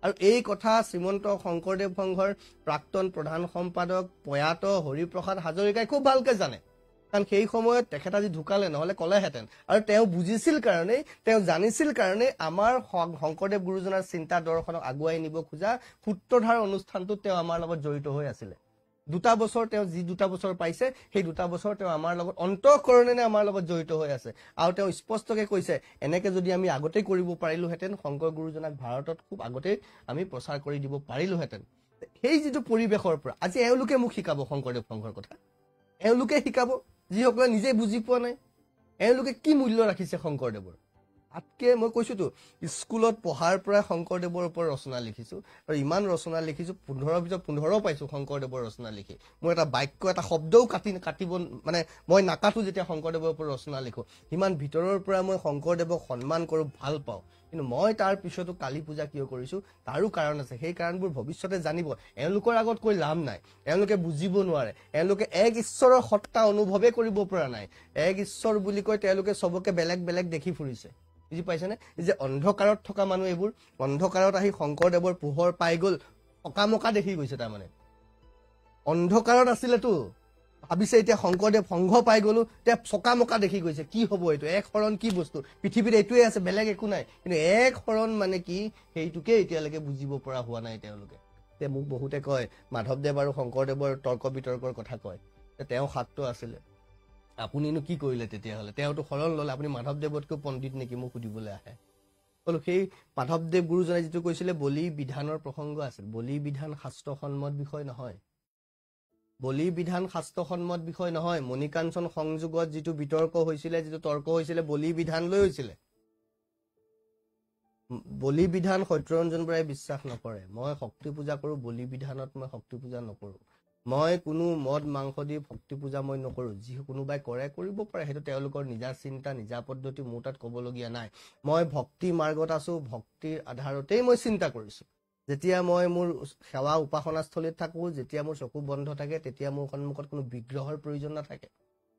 আৰু এই কথা শ্ৰীমন্ত শংকৰদেৱ সংঘৰ প্ৰাক্তন প্ৰধান সম্পাদক প্ৰয়াত হৰিপ্ৰসাদ হাজৰিকাই খুব ভালকে জানে কাৰণ সেই সময়ত তেখেত আজি ঢুকালে নহ'লে ক'লেহেঁতেন আৰু তেওঁ বুজিছিল কাৰণেই তেওঁ জানিছিল কাৰণেই আমাৰ শংকৰদেৱ গুৰুজনাৰ চিন্তা দৰ্শনক আগুৱাই নিব খোজা সূত্ৰধাৰ অনুষ্ঠানটোত তেওঁ আমাৰ লগত জড়িত হৈ আছিলে দুটা বছৰ তেওঁ যি দুটা বছৰ পাইছে সেই দুটা বছৰ তেওঁ আমাৰ লগত অন্তঃকৰণেৰে আমাৰ লগত জড়িত হৈ আছে আৰু তেওঁ স্পষ্টকৈ কৈছে এনেকৈ যদি আমি আগতেই কৰিব পাৰিলোহেঁতেন শংকৰ গুৰুজনাক ভাৰতত খুব আগতেই আমি প্ৰচাৰ কৰি দিব পাৰিলোহেঁতেন সেই যিটো পৰিৱেশৰ পৰা আজি এওঁলোকে মোক শিকাব শংকৰদেৱ সংঘৰ কথা এওঁলোকে শিকাব যিসকলে নিজে বুজি পোৱা নাই এওঁলোকে কি মূল্য ৰাখিছে শংকৰদেৱৰ আতকে মই কৈছোতো স্কুলত পঢ়াৰ পৰা শংকৰদেৱৰ ওপৰত ৰচনা লিখিছো আৰু ইমান ৰচনা লিখিছো 15 ভিতৰত 15 পাইছো শংকৰদেৱৰ ৰচনা লিখি মই এটা বাক্য এটা শব্দও কাটিব মানে মই নাকাটো যেতিয়া শংকৰদেৱৰ ওপৰত ৰচনা লিখো ইমান ভিতৰৰ পৰা মই শংকৰদেৱক সন্মান কৰো ভাল পাওঁ কিন্তু মই তাৰ পিছতো কালী পূজা কিয় কৰিছো তাৰো কাৰণ আছে সেই কাৰণবোৰ ভৱিষ্যতে জানিব এওঁলোকৰ আগত কৈ লাভ নাই এওঁলোকে বুজিব নোৱাৰে এওঁলোকে এক ঈশ্বৰৰ সত্তা অনুভৱে কৰিব পৰা নাই এক ঈশ্বৰ বুলি কৈ তেওঁলোকে সবকে বেলেগ বেলেগ দেখি ফুৰিছে বুজি পাইছেনে যে অন্ধকাৰত থকা মানুহ এইবোৰ অন্ধকাৰত আহি শংকৰদেৱৰ পোহৰ পাই গ'ল অকামকা দেখি গৈছে তাৰমানে অন্ধকাৰত আছিলেতো ভাবিছে এতিয়া শংকৰদেৱ সংঘ পাই গ'লো এতিয়া চকামকা দেখি গৈছে কি হ'ব এইটো এক শৰণ কি বস্তু পৃথিৱীত এইটোৱে আছে বেলেগ একো নাই কিন্তু এক শৰণ মানে কি সেইটোকে এতিয়ালৈকে বুজিব পৰা হোৱা নাই তেওঁলোকে তে মোক বহুতে কয় মাধৱদেৱ আৰু শংকৰদেৱৰ তৰ্ক বিতৰ্কৰ কথা কয় তেওঁ শাক্ত আছিলে আপুনিনো কি কৰিলে তেতিয়াহ'লে তেওঁতো শৰণ ল'লে আপুনি মাধৱদেৱতকৈ পণ্ডিত নেকি মোক সুধিবলৈ আহে ক'লো সেই মাধৱদেৱ গুৰুজনে যিটো কৈছিলে বলি বিধানৰ প্ৰসংগ আছিল বলি বিধান শাস্ত্ৰসন্মত বিষয় নহয় বলি বিধান শাস্ত্ৰসন্মত বিষয় নহয় মণিকাঞ্চন সংযোগত যিটো বিতৰ্ক হৈছিলে যিটো তৰ্ক হৈছিলে বলি বিধান লৈ হৈছিলে বলি বিধান সত্যৰঞ্জন বৰাই বিশ্বাস নকৰে মই শক্তি পূজা কৰোঁ বলি বিধানত মই শক্তি পূজা নকৰোঁ মই কোনো মদ মাংস দি ভক্তি পূজা মই নকৰোঁ যি কোনোবাই কৰে কৰিব পাৰে সেইটো তেওঁলোকৰ নিজা চিন্তা নিজা পদ্ধতি মোৰ তাত ক'বলগীয়া নাই মই ভক্তি মাৰ্গত আছোঁ ভক্তিৰ আধাৰতেই মই চিন্তা কৰিছোঁ যেতিয়া মই মোৰ সেৱা উপাসনাস্থলীত থাকোঁ যেতিয়া মোৰ চকু বন্ধ থাকে তেতিয়া মোৰ সন্মুখত কোনো বিগ্ৰহৰ প্ৰয়োজন নাথাকে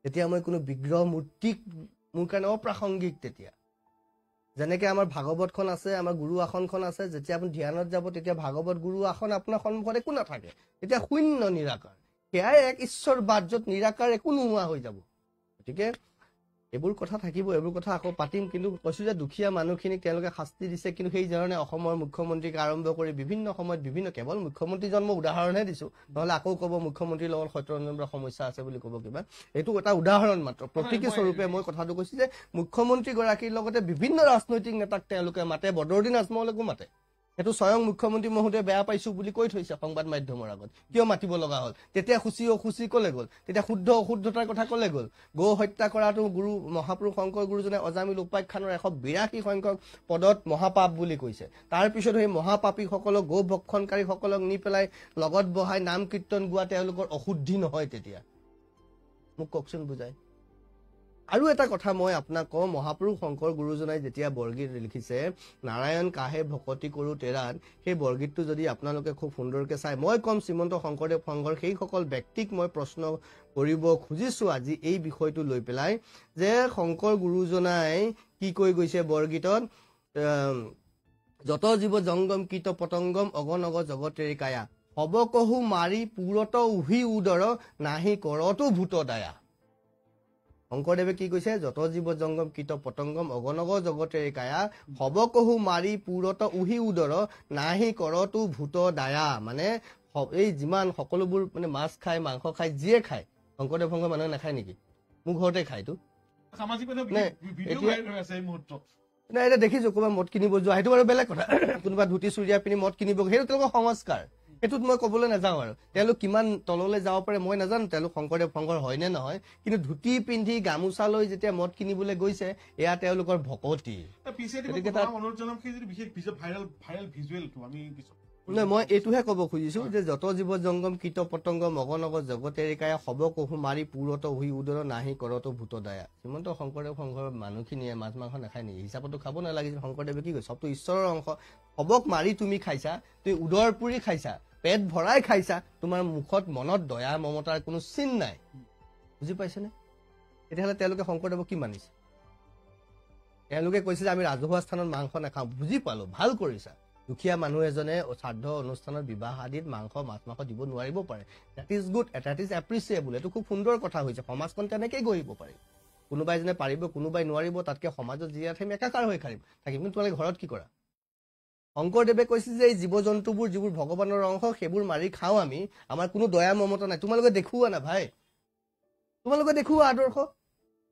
তেতিয়া মই কোনো বিগ্ৰহ মূৰ্তিক মোৰ কাৰণে অপ্ৰাসংগিক তেতিয়া যেনেকৈ আমাৰ ভাগৱতখন আছে আমাৰ গুৰু আসনখন আছে যেতিয়া আপুনি ধ্যানত যাব তেতিয়া ভাগৱত গুৰু আসন আপোনাৰ সন্মুখত একো নাথাকে তেতিয়া শূন্য নিৰাকাৰ সেয়াই এক ঈশ্বৰবাদ য'ত নিৰাকাৰ একো নোহোৱা হৈ যাব গতিকে এইবোৰ কথা থাকিব, এইবোৰ কথা আকৌ পাতিম। কিন্তু কৈছো যে দুখীয়া মানুহখিনিক তেওঁলোকে শাস্তি দিছে, কিন্তু সেই ধৰণে অসমৰ মুখ্যমন্ত্ৰীক আৰম্ভ কৰি বিভিন্ন সময়ত কেৱল মুখ্যমন্ত্ৰীজন মই উদাহৰণহে দিছো, নহলে আকৌ ক'ব মুখ্যমন্ত্ৰীৰ লগত সত্যৰঞ্জন বৰাৰ সমস্যা আছে বুলি ক'ব কিবা। এইটো এটা উদাহৰণ মাত্ৰ, প্ৰতীকী স্বৰূপে মই কথাটো কৈছো যে মুখ্যমন্ত্ৰীগৰাকীৰ লগতে বিভিন্ন ৰাজনৈতিক নেতাক তেওঁলোকে মাতে, বদৰুদ্দিন আজমলকো মাতে। সেইটো স্বয়ং মুখ্যমন্ত্ৰী মহোদয়ে বেয়া পাইছো বুলি কৈ থৈছে সংবাদ মাধ্যমৰ আগত। কিয় মাতিব লগা হ'ল? তেতিয়া সূচী অসুচী কলে গ'ল, তেতিয়া শুদ্ধ অশুদ্ধতাৰ কথা কলে গ'ল। গৌ হত্যা কৰাটো গুৰু মহাপুৰুষ শংকৰ গুৰুজনে অজামিল উপাখ্যানৰ 182 সংখ্যক পদত মহাপাপ বুলি কৈছে। তাৰ পিছত সেই মহাপাপীসকলক, গৌ ভক্ষণকাৰীসকলক নি পেলাই লগত বহাই নাম কীৰ্তন গোৱা তেওঁলোকৰ অশুদ্ধি নহয় তেতিয়া? মোক কওকচোন বুজাই। আৰু এটা কথা মই আপোনাক কওঁ, মহাপুৰুষ শংকৰ গুৰুজনাই যেতিয়া বৰগীত লিখিছে নাৰায়ণ কাহে ভকতি কৰো তেৰাত, সেই বৰগীতটো যদি আপোনালোকে খুব সুন্দৰকে চাই, মই কম শ্ৰীমন্ত শংকৰদেৱ সংঘৰ সেইসকল ব্যক্তিক মই প্ৰশ্ন কৰিব খুজিছো আজি এই বিষয়টো লৈ পেলাই, যে শংকৰ গুৰুজনাই কি কৈ গৈছে বৰগীতত, যত জীৱ জংগম কীট পতংগম অগনগ জগতেৰি কায়া, হব কহু মাৰি পুৰত উহি উদৰ নাহি কৰতো ভূত দায়া। শংকৰদেৱে কি কৈছে? যত জীৱ জংগম কীট পতংগম অগনগ জগতেৰি কায়া, হব কহু মাৰি পুৰত উহি উদৰ নাহি কৰতো ভূত দায়া। মানে এই যিমান সকলোবোৰ মানে মাছ খায়, মাংস খায়, যিয়ে খায়, শংকৰদেৱ সংঘৰ মানুহে নাখায় নেকি? মোৰ ঘৰতে খায়তো। নাই, এতিয়া দেখিছো ক'ৰবাত মদ কিনিব যোৱা, সেইটো বাৰু বেলেগ কথা। কোনোবা ধুতি চুৰিয়া পিন্ধি মদ কিনিব, সেইটো তেওঁলোকৰ সংস্কাৰ, সেইটোত মই ক'বলৈ নাযাওঁ। আৰু তেওঁলোক কিমান তললৈ যাব পাৰে মই নাজানো, তেওঁলোক শংকৰদেৱ সংঘৰ হয় নে নহয়, কিন্তু ধুতি পিন্ধি গামোচা লৈ যেতিয়া মদ কিনিবলৈ গৈছে, এয়া তেওঁলোকৰ ভকতি। নহয়, মই এইটোহে ক'ব খুজিছো যে যত জীৱ জংগম কীট পতংগম অগনগ জগতেৰিকায়া, হব কহু মাৰি পুৰত উহি উদৰ নাহি কৰতো ভূত দায়া। শ্ৰীমন্ত শংকৰদেৱ সংঘৰ মানুহখিনিয়ে মাছ মাংস নাখায় নেকি? হিচাপতো খাব নালাগিছিল। শংকৰদেৱে কি কৈছে? চবতো ঈশ্বৰৰ অংশ। হবক মাৰি তুমি খাইছা, তুমি উদৰ পুৰি খাইছা, পেট ভৰাই খাইছা, তোমাৰ মুখত মনত দয়া মমতাৰ কোনো চিন নাই। বুজি পাইছেনে? তেতিয়াহ'লে তেওঁলোকে শংকৰদেৱক কি মানিছে? তেওঁলোকে কৈছে যে আমি ৰাজহুৱা স্থানত মাংস নাখাওঁ। বুজি পালো, ভাল কৰিছা। দুখীয়া মানুহ এজনে শ্ৰাদ্ধ অনুষ্ঠানত, বিবাহ আদিত মাছ মাংস দিব নোৱাৰিব পাৰে। That is good, that is appreciable. এইটো খুব সুন্দৰ কথা হৈছে। সমাজখন তেনেকেই গঢ়িব পাৰিব। কোনোবাই যেনে পাৰিব, কোনোবাই নোৱাৰিব, তাতকে সমাজত জীয়াই থাকিম, একাকাৰ হৈ থাকিম। কিন্তু তোমালোকে ঘৰত কি কৰা? শংকৰদেৱে কৈছে যে এই জীৱ জন্তুবোৰ যিবোৰ ভগৱানৰ অংশ, সেইবোৰ মাৰি খাওঁ আমি, আমাৰ কোনো দয়া মমতা নাই। তোমালোকে দেখুওৱা না ভাই, তোমালোকে দেখুওৱা আদৰ্শ।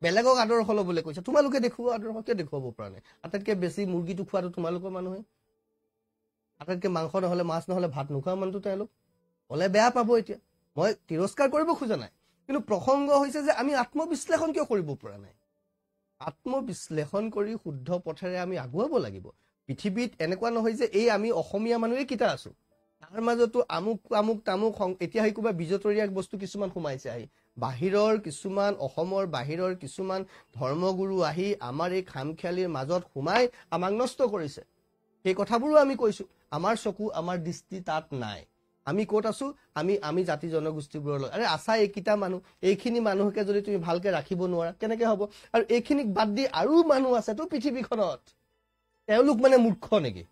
বেলেগক আদৰ্শ ল'বলৈ কৈছে, তোমালোকে দেখুওৱা আদৰ্শ। কিয় দেখুৱাব পৰা নাই? আটাইতকৈ বেছি মুৰ্গীটো খোৱাটো তোমালোকৰ মানুহে, আটাইতকৈ মাংস নহলে মাছ নহলে ভাত নোখোৱা মানুহটো তেওঁলোক। হলে বেয়া পাব। এতিয়া মই তিৰস্কাৰ কৰিব খোজা নাই, কিন্তু প্ৰসংগ হৈছে যে আমি আত্মবিশ্লেষণ কিয় কৰিব পৰা নাই? আত্মবিশ্লেষণ কৰি শুদ্ধ পথেৰে আমি আগুৱাব লাগিব। পৃথিৱীত এনেকুৱা নহয় যে এই আমি অসমীয়া মানুহে কিটা আছো, তাৰ মাজতো আমুক আমুক তামুক এতিয়া সেই কিবা বিজতৰীয়া বস্তু কিছুমান সোমাইছে। আহি বাহিৰৰ কিছুমান, অসমৰ বাহিৰৰ কিছুমান ধৰ্মগুৰু আহি আমাৰ এই খামখেয়ালিৰ মাজত সোমাই আমাক নষ্ট কৰিছে। সেই কথাবোৰো আমি কৈছো। আমাৰ চকু, আমাৰ দৃষ্টি তাত নাই। আমি ক'ত আছো? আমি জাতি জনগোষ্ঠীবোৰৰ লগত। আৰে আছা এইকেইটা মানুহ, এইখিনি মানুহকে যদি তুমি ভালকে ৰাখিব নোৱাৰা কেনেকে হ'ব? আৰু এইখিনিক বাদ দি আৰু মানুহ আছেতো পৃথিৱীখনত, তেওঁলোক মানে মূৰ্খ নেকি?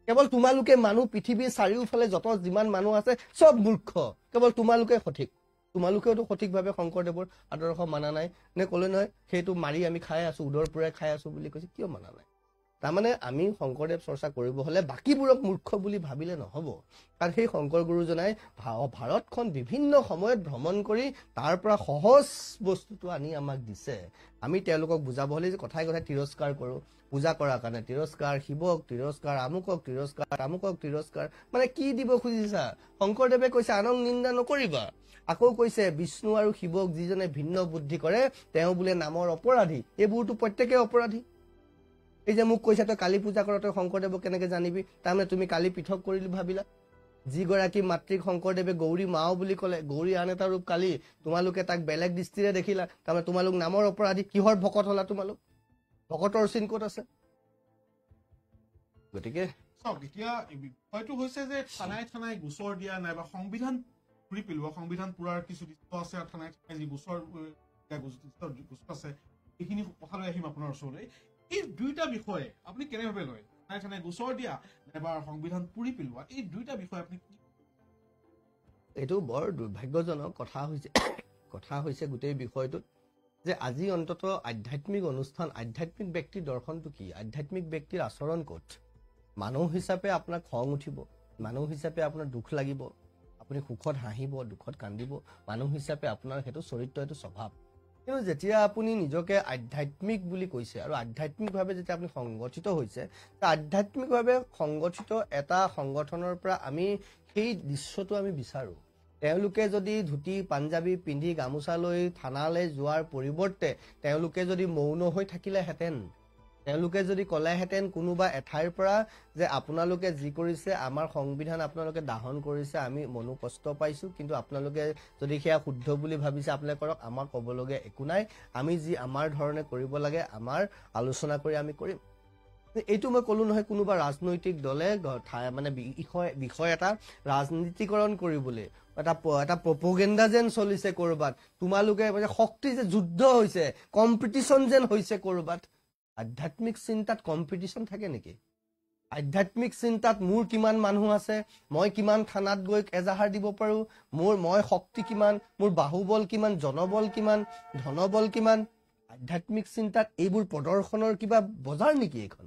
কেৱল তোমালোকে মানুহ, পৃথিৱীৰ চাৰিওফালে যত যিমান মানুহ আছে চব মূৰ্খ, কেৱল তোমালোকে সঠিক। তোমালোকেওতো সঠিকভাৱে শংকৰদেৱৰ আদৰ্শ মানা নাই নে? ক'লে নহয় সেইটো মাৰি আমি খাই আছো, উদৰ পুৰাই খাই আছো বুলি কৈছে। কিয় মানা নাই? তাৰমানে আমি শংকৰদেৱ চৰ্চা কৰিব হলে বাকীবোৰক মূৰ্খ বুলি ভাবিলে নহব। কাৰণ সেই শংকৰ গুৰুজনাই ভাৰতখন বিভিন্ন সময়ত ভ্ৰমণ কৰি তাৰ পৰা সহজ বস্তুটো আনি আমাক দিছে। আমি তেওঁলোকক বুজাব হলে যে কথাই কথাই তিৰস্কাৰ কৰো, পূজা কৰাৰ কাৰণে তিৰস্কাৰ, শিৱক তিৰস্কাৰ, আমুকক তিৰস্কাৰ, তামুকক তিৰস্কাৰ, মানে কি দিব খুজিছা? শংকৰদেৱে কৈছে আনক নিন্দা নকৰিবা। আকৌ কৈছে বিষ্ণু আৰু শিৱক যিজনে ভিন্ন বুদ্ধি কৰে তেওঁ বোলে নামৰ অপৰাধী। এইবোৰতো প্ৰত্যেকে অপৰাধী। এই যে মোক কৈছা তই কালী পূজা কৰ, তই শংকৰদেৱক কেনেকে জানিবি? তাৰমানে তুমি কালী পৃথক কৰি ভাবিলা। যিগৰাকী মাতৃক শংকৰদেৱে গৌৰী মাও বুলি ক'লে, গৌৰী আন এটা ৰূপ কালী, তোমালোকে তাক বেলেগ দৃষ্টিৰে দেখিলা। তাৰমানে তোমালোক নামৰ অপৰাধী। কিহৰ ভকত হলা তোমালোক? ভকতৰ চিন ক'ত আছে? গতিকে চাওক, এতিয়া বিষয়টো হৈছে যে থানাই থানাই গোচৰ দিয়া নাইবা সংবিধান ঘূৰি পেলোৱা, সংবিধান পুৰাৰ কিছু দৃশ্য আছে। থানাই থানাই যি গোচৰ আছে, এইখিনি কথালৈ আহিম আপোনাৰ ওচৰলৈ। এই দুইটা বিষয়ে আপুনি কেনেভাৱে লয়? থানাই থানাই গোচৰ দিয়া নাইবা সংবিধান পুৰি পেলোৱা, এই দুইটা বিষয়ে আপুনি কি? এইটো বৰ দুৰ্ভাগ্যজনক কথা হৈছে গোটেই বিষয়টোত। যে আজি অন্তত আধ্যাত্মিক অনুষ্ঠান, আধ্যাত্মিক ব্যক্তিৰ দৰ্শনটো কি, আধ্যাত্মিক ব্যক্তিৰ আচৰণ ক'ত? মানুহ হিচাপে আপোনাৰ খং উঠিব, মানুহ হিচাপে আপোনাৰ দুখ লাগিব, আপুনি সুখত হাঁহিব, দুখত কান্দিব, মানুহ হিচাপে আপোনাৰ সেইটো চৰিত্ৰ, সেইটো স্বভাৱ। কিন্তু যেতিয়া আপুনি নিজকে আধ্যাত্মিক বুলি কৈছে আৰু আধ্যাত্মিকভাৱে যেতিয়া আপুনি সংগঠিত হৈছে, আধ্যাত্মিকভাৱে সংগঠিত এটা সংগঠনৰ পৰা আমি সেই দৃশ্যটো আমি বিচাৰোঁ। তেওঁলোকে যদি ধুতি পাঞ্জাবী পিন্ধি গামোচা লৈ থানালৈ যোৱাৰ পৰিৱৰ্তে তেওঁলোকে যদি মৌন হৈ থাকিলেহেঁতেন, তেওঁলোকে যদি ক'লেহেঁতেন কোনোবা এঠাইৰ পৰা যে আপোনালোকে যি কৰিছে, আমাৰ সংবিধান আপোনালোকে দাহন কৰিছে, আমি মনো কষ্ট পাইছোঁ, কিন্তু আপোনালোকে যদি সেয়া শুদ্ধ বুলি ভাবিছে আপোনালোকে কৰক, আমাৰ ক'বলগীয়া একো নাই, আমি যি আমাৰ ধৰণে কৰিব লাগে আমাৰ আলোচনা কৰি আমি কৰিম। এইটো মই ক'লো নহয়, কোনোবা ৰাজনৈতিক দলে মানে বিষয় এটা ৰাজনীতিকৰণ কৰিবলৈ এটা প্ৰপগেণ্ডা যেন চলিছে ক'ৰবাত, তোমালোকে শক্তি যে যুদ্ধ হৈছে, কম্পিটিশ্যন যেন হৈছে ক'ৰবাত। আধ্যাত্মিক চিন্তাত কম্পিটিশ্যন থাকে নেকি? আধ্যাত্মিক চিন্তাত মোৰ কিমান মানুহ আছে, মই কিমান থানাত গৈ এজাহাৰ দিব পাৰোঁ, মই শক্তি কিমান, মোৰ বাহুবল কিমান, জনবল কিমান, ধনবল কিমান, আধ্যাত্মিক চিন্তাত এইবোৰ প্ৰদৰ্শনৰ কিবা বজাৰ নেকি? এইখন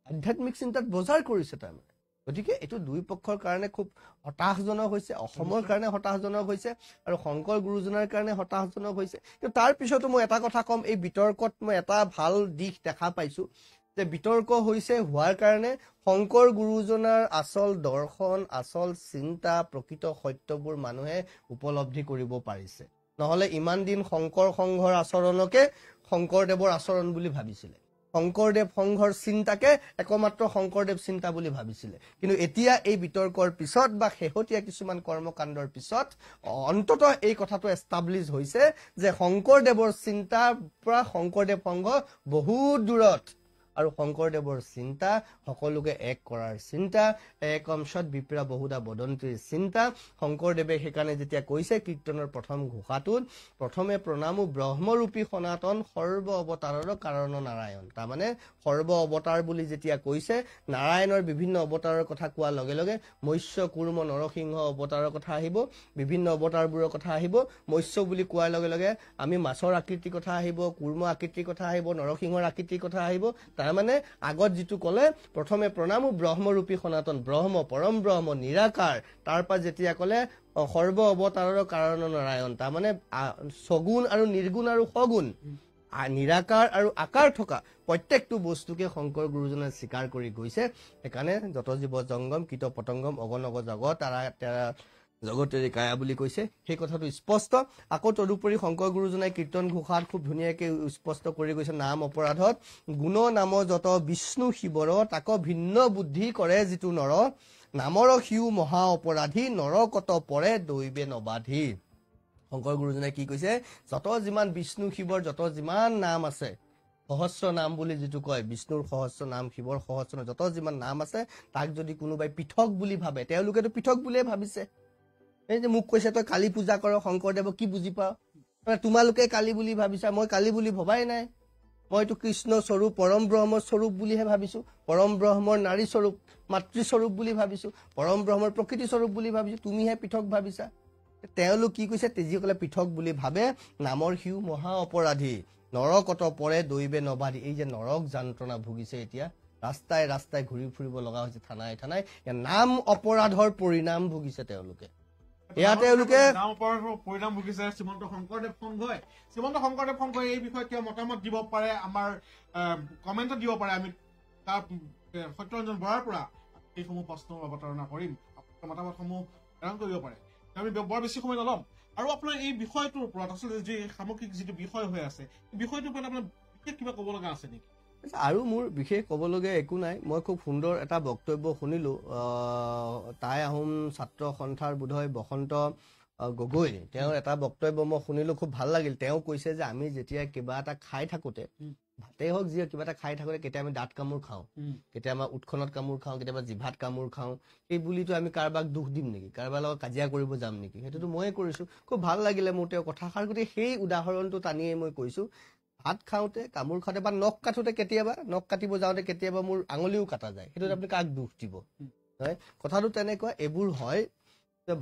আধ্যাত্মিক চিন্তাত বজাৰ কৰিছে তাৰমানে। গতিকে এইটো দুই পক্ষৰ কাৰণে খুব হতাশজনক হৈছে, অসমৰ কাৰণে হতাশজনক হৈছে আৰু শংকৰ গুৰুজনাৰ কাৰণে হতাশজনক হৈছে। কিন্তু তাৰ পিছতো মই এটা কথা ক'ম, এই বিতৰ্কত মই এটা ভাল দিশ দেখা পাইছোঁ যে বিতৰ্ক হৈছে হোৱাৰ কাৰণে শংকৰ গুৰুজনাৰ আচল দৰ্শন, আচল চিন্তা, প্ৰকৃত সত্যবোৰ মানুহে উপলব্ধি কৰিব পাৰিছে। নহ'লে ইমান দিন শংকৰ সংঘৰ আচৰণকে শংকৰদেৱৰ আচৰণ বুলি ভাবিছিলে, শংকৰদেৱ সংঘৰ চিন্তাকে একমাত্ৰ শংকৰদেৱ চিন্তা বুলি ভাবিছিলে। কিন্তু এতিয়া এই বিতৰ্কৰ পিছত বা শেহতীয়া কিছুমান কৰ্মকাণ্ডৰ পিছত অন্ততঃ এই কথাটো এষ্টাব্লিছ হৈছে যে শংকৰদেৱৰ চিন্তাৰ পৰা শংকৰদেৱ সংঘ বহুত দূৰত, আৰু শংকৰদেৱৰ চিন্তা সকলোকে এক কৰাৰ চিন্তা, একম সৎ বিপ্ৰা বহুদা বদন্তীৰ চিন্তা। শংকৰদেৱে সেইকাৰণে যেতিয়া কৈছে কীৰ্তনৰ প্ৰথম ঘোষাটোত, প্ৰথমে প্ৰণামো ব্ৰহ্মৰূপী সনাতন সৰ্ব অৱতাৰৰ কাৰণ নাৰায়ণ, তাৰমানে সৰ্ব অৱতাৰ বুলি যেতিয়া কৈছে, নাৰায়ণৰ বিভিন্ন অৱতাৰৰ কথা কোৱাৰ লগে লগে মৎস্য কুৰ্ম নৰসিংহ অৱতাৰৰ কথা আহিব, বিভিন্ন অৱতাৰবোৰৰ কথা আহিব। মৎস্য বুলি কোৱাৰ লগে লগে আমি মাছৰ আকৃতিৰ কথা আহিব, কুৰ্ম আকৃতিৰ কথা আহিব, নৰসিংহৰ আকৃতিৰ কথা আহিব। তাৰমানে আগত যিটো ক'লে প্ৰথমে প্ৰণামো ব্ৰহ্মৰূপী সনাতন, ব্ৰহ্ম পৰম ব্ৰহ্ম নিৰাকাৰ, তাৰপৰা যেতিয়া ক'লে সৰ্ব অৱতাৰৰ কাৰণ নাৰায়ণ, তাৰমানে সগুণ আৰু নিৰ্গুণ আৰু সগুণ, নিৰাকাৰ আৰু আকাৰ থকা প্ৰত্যেকটো বস্তুকে শংকৰ গুৰুজনে স্বীকাৰ কৰি গৈছে। সেইকাৰণে যত জীৱ জংগম কীট পতংগম অগণগ জগত তাৰা জগতেৰি কায়া বুলি কৈছে, সেই কথাটো স্পষ্ট। আকৌ তদুপৰি শংকৰ গুৰুজনাই কীৰ্তন ঘোষাত খুব ধুনীয়াকৈ স্পষ্ট কৰি গৈছে, নাম অপৰাধত গুণ নাম যত বিষ্ণু শিৱৰ, তাক ভিন্ন বুদ্ধি কৰে যিটো নৰ, নামৰ সিও মহা অপৰাধী, নৰ কত পৰে দৈবে নবাধি। শংকৰ গুৰুজনাই কি কৈছে, যত যিমান বিষ্ণু শিৱৰ যত যিমান নাম আছে, সহস্ৰ নাম বুলি যিটো কয়, বিষ্ণুৰ সহস্ৰ নাম, শিৱৰ সহস্ৰ নাম, যত যিমান নাম আছে তাক যদি কোনোবাই পৃথক বুলি ভাবে, তেওঁলোকেতো পৃথক বুলিয়ে ভাবিছে। এই যে মোক কৈছে তই কালী পূজা কৰ, শংকৰদেৱক কি বুজি পাওঁ, তোমালোকে কালী বুলি ভাবিছা, মই কালী বুলি ভবাই নাই, মইতো কৃষ্ণ স্বৰূপ পৰম ব্ৰহ্মৰ স্বৰূপ বুলিহে ভাবিছোঁ, পৰম ব্ৰহ্মৰ নাৰী স্বৰূপ মাতৃস্বৰূপ বুলি ভাবিছোঁ, পৰম ব্ৰহ্মৰ প্ৰকৃতি স্বৰূপ বুলি ভাবিছোঁ, তুমিহে পৃথক ভাবিছা। তেওঁলোক কি কৈছে, যিসকলে পৃথক বুলি ভাবে, নামৰ সিও মহা অপৰাধী, নৰকত পৰে দৈবে নবাধি। এই যে নৰক যন্ত্ৰণা ভুগিছে এতিয়া, ৰাস্তাই ৰাস্তাই ঘূৰি ফুৰিব লগা হৈছে, থানাই থানাই, নাম অপৰাধৰ পৰিণাম ভুগিছে তেওঁলোকে। এয়া তেওঁলোকে পৰিণাম ভুগিছে শ্ৰীমন্ত শংকৰদেৱ সংঘই। শ্ৰীমন্ত শংকৰদেৱ সংঘই এই বিষয়ে কিয় মতামত দিব পাৰে, আমাৰ কমেণ্টত দিব পাৰে, আমি তাৰ সত্যৰঞ্জন বৰাৰ পৰা এইসমূহ প্ৰশ্ন অৱতাৰণা কৰিম, মতামতসমূহ প্ৰেৰণ কৰিব পাৰে। আমি বৰ বেছি সময় নল'ম। আৰু আপোনাৰ এই বিষয়টোৰ ওপৰত আচলতে যি সামগ্ৰিক যিটো বিষয় হৈ আছে, এই বিষয়টোৰ ওপৰত আপোনাৰ বিশেষ কিবা ক'ব লগা আছে নেকি? আৰু মোৰ বিশেষ ক'বলগীয়া একো নাই। মই খুব সুন্দৰ এটা বক্তব্য শুনিলোঁ, টাই আহোম ছাত্ৰ সন্থাৰ বোধহয় বসন্ত গগৈ, তেওঁৰ এটা বক্তব্য মই শুনিলোঁ, খুব ভাল লাগিল। তেওঁ কৈছে যে আমি যেতিয়া কিবা এটা খাই থাকোঁতে, ভাতেই হওক যিয়ে কিবা এটা খাই থাকোঁতে কেতিয়া আমি দাঁত কামোৰ খাওঁ, কেতিয়া আমাৰ উৎখনত কামোৰ খাওঁ, কেতিয়াবা জিভাত কামোৰ খাওঁ, এই বুলিতো আমি কাৰোবাক দুখ দিম নেকি, কাৰোবাৰ লগত কাজিয়া কৰিব যাম নেকি? সেইটোতো ময়ে কৰিছোঁ। খুব ভাল লাগিলে মোৰ তেওঁৰ কথাষাৰ। গতিকে সেই উদাহৰণটো টানিয়ে মই কৈছোঁ, ভাত খাওঁতে কামোৰ খাওঁতে বা নখ কাটোতে, কেতিয়াবা নখ কাটিব যাওঁতে কেতিয়াবা মোৰ আঙুলিও কাটা যায়, সেইটোত আপুনি কাক দুখ দিব? হয়, কথাটো তেনেকুৱা। এইবোৰ হয়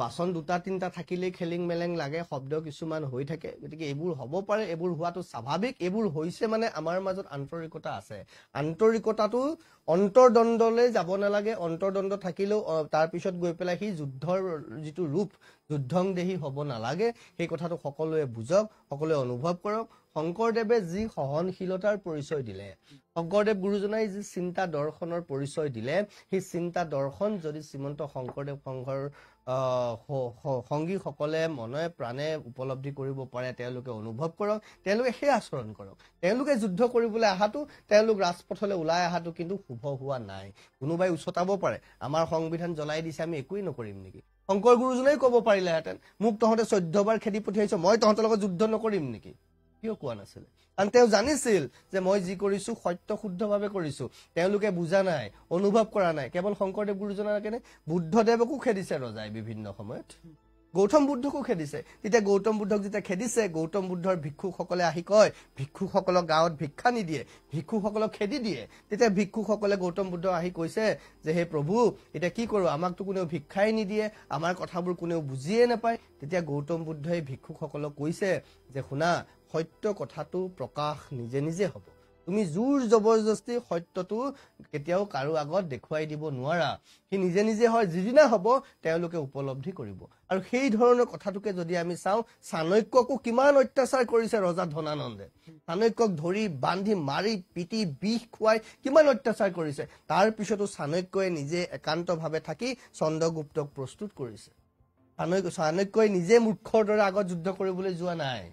বাচন দুটা তিনিটা থাকিলেই খেলিং মেলেং লাগে, শব্দ কিছুমান হৈ থাকে। গতিকে এইবোৰ হ'ব পাৰে, এইবোৰ হোৱাটো স্বাভাৱিক। এইবোৰ হৈছে মানে আমাৰ মাজত আন্তৰিকতা আছে। আন্তৰিকতাটো অন্তৰ্দ্বন্দ্বলৈ যাব নালাগে। অন্তৰ্দ্বন্দ্ব থাকিলেও তাৰপিছত গৈ পেলাই সি যুদ্ধৰ যিটো ৰূপ, যুদ্ধং দেহি হ'ব নালাগে। সেই কথাটো সকলোৱে বুজক, সকলোৱে অনুভৱ কৰক। শংকৰদেৱে যি সহনশীলতাৰ পৰিচয় দিলে, শংকৰদেৱ গুৰুজনাই যি চিন্তা দৰ্শনৰ পৰিচয় দিলে, সেই চিন্তা দৰ্শন যদি শ্ৰীমন্ত শংকৰদেৱ সংঘৰ সংগীসকলে মনে প্ৰাণে উপলব্ধি কৰিব পাৰে, তেওঁলোকে অনুভৱ কৰক, তেওঁলোকে সেই আচৰণ কৰক। তেওঁলোকে যুদ্ধ কৰিবলৈ অহাটো, তেওঁলোক ৰাজপথলৈ ওলাই অহাটো কিন্তু শুভ হোৱা নাই। কোনোবাই উচতাব পাৰে, আমাৰ সংবিধান জ্বলাই দিছে, আমি একোৱেই নকৰিম নেকি? শংকৰ গুৰুজনাই ক'ব পাৰিলেহেঁতেন, মোক তহঁতে 14 বাৰ খেদি পঠিয়াইছ, মই তহঁতৰ লগত যুদ্ধ নকৰিম নেকি? কিয় কোৱা নাছিলে? কাৰণ তেওঁ জানিছিল যে মই যি কৰিছো সত্য শুদ্ধভাৱে কৰিছো। তেওঁলোকে বুজা নাই, অনুভৱ কৰা নাই। কেৱল শংকৰদেৱ গুৰুজনাৰ কেনে বুদ্ধদেৱকো খেদিছে ৰজাই বিভিন্ন সময়ত, গৌতম বুদ্ধকো খেদিছে। তেতিয়া গৌতম বুদ্ধক যেতিয়া খেদিছে, গৌতম বুদ্ধৰ ভিক্ষুকসকলে আহি কয়, ভিক্ষুকসকলক গাঁৱত ভিক্ষা নিদিয়ে, ভিক্ষুকসকলক খেদি দিয়ে। তেতিয়া ভিক্ষুকসকলে গৌতম বুদ্ধক আহি কৈছে যে হে প্ৰভু, এতিয়া কি কৰোঁ? আমাকতো কোনেও ভিক্ষাই নিদিয়ে, আমাৰ কথাবোৰ কোনেও বুজিয়ে নাপায়। তেতিয়া গৌতম বুদ্ধই ভিক্ষুকসকলক কৈছে যে শুনা, সত্য কথাটো প্ৰকাশ নিজে নিজে হ'ব। তুমি জোৰ জবৰদস্তি সত্যটো কেতিয়াও কাৰো আগত দেখুৱাই দিব নোৱাৰা। সি নিজে নিজে হয়, যিদিনা হ'ব তেওঁলোকে উপলব্ধি কৰিব। আৰু সেই ধৰণৰ কথাটোকে যদি আমি চাওঁ, চাণক্যকো কিমান অত্যাচাৰ কৰিছে ৰজা ধনানন্দে। চাণক্যক ধৰি বান্ধি মাৰি পিটি বিষ খুৱাই কিমান অত্যাচাৰ কৰিছে। তাৰ পিছতো চাণক্যই নিজে একান্তভাৱে থাকি চন্দ্ৰগুপ্তক প্ৰস্তুত কৰিছে। চাণক্যই নিজে মূৰ্খৰ দৰে আগত যুদ্ধ কৰিবলৈ যোৱা নাই।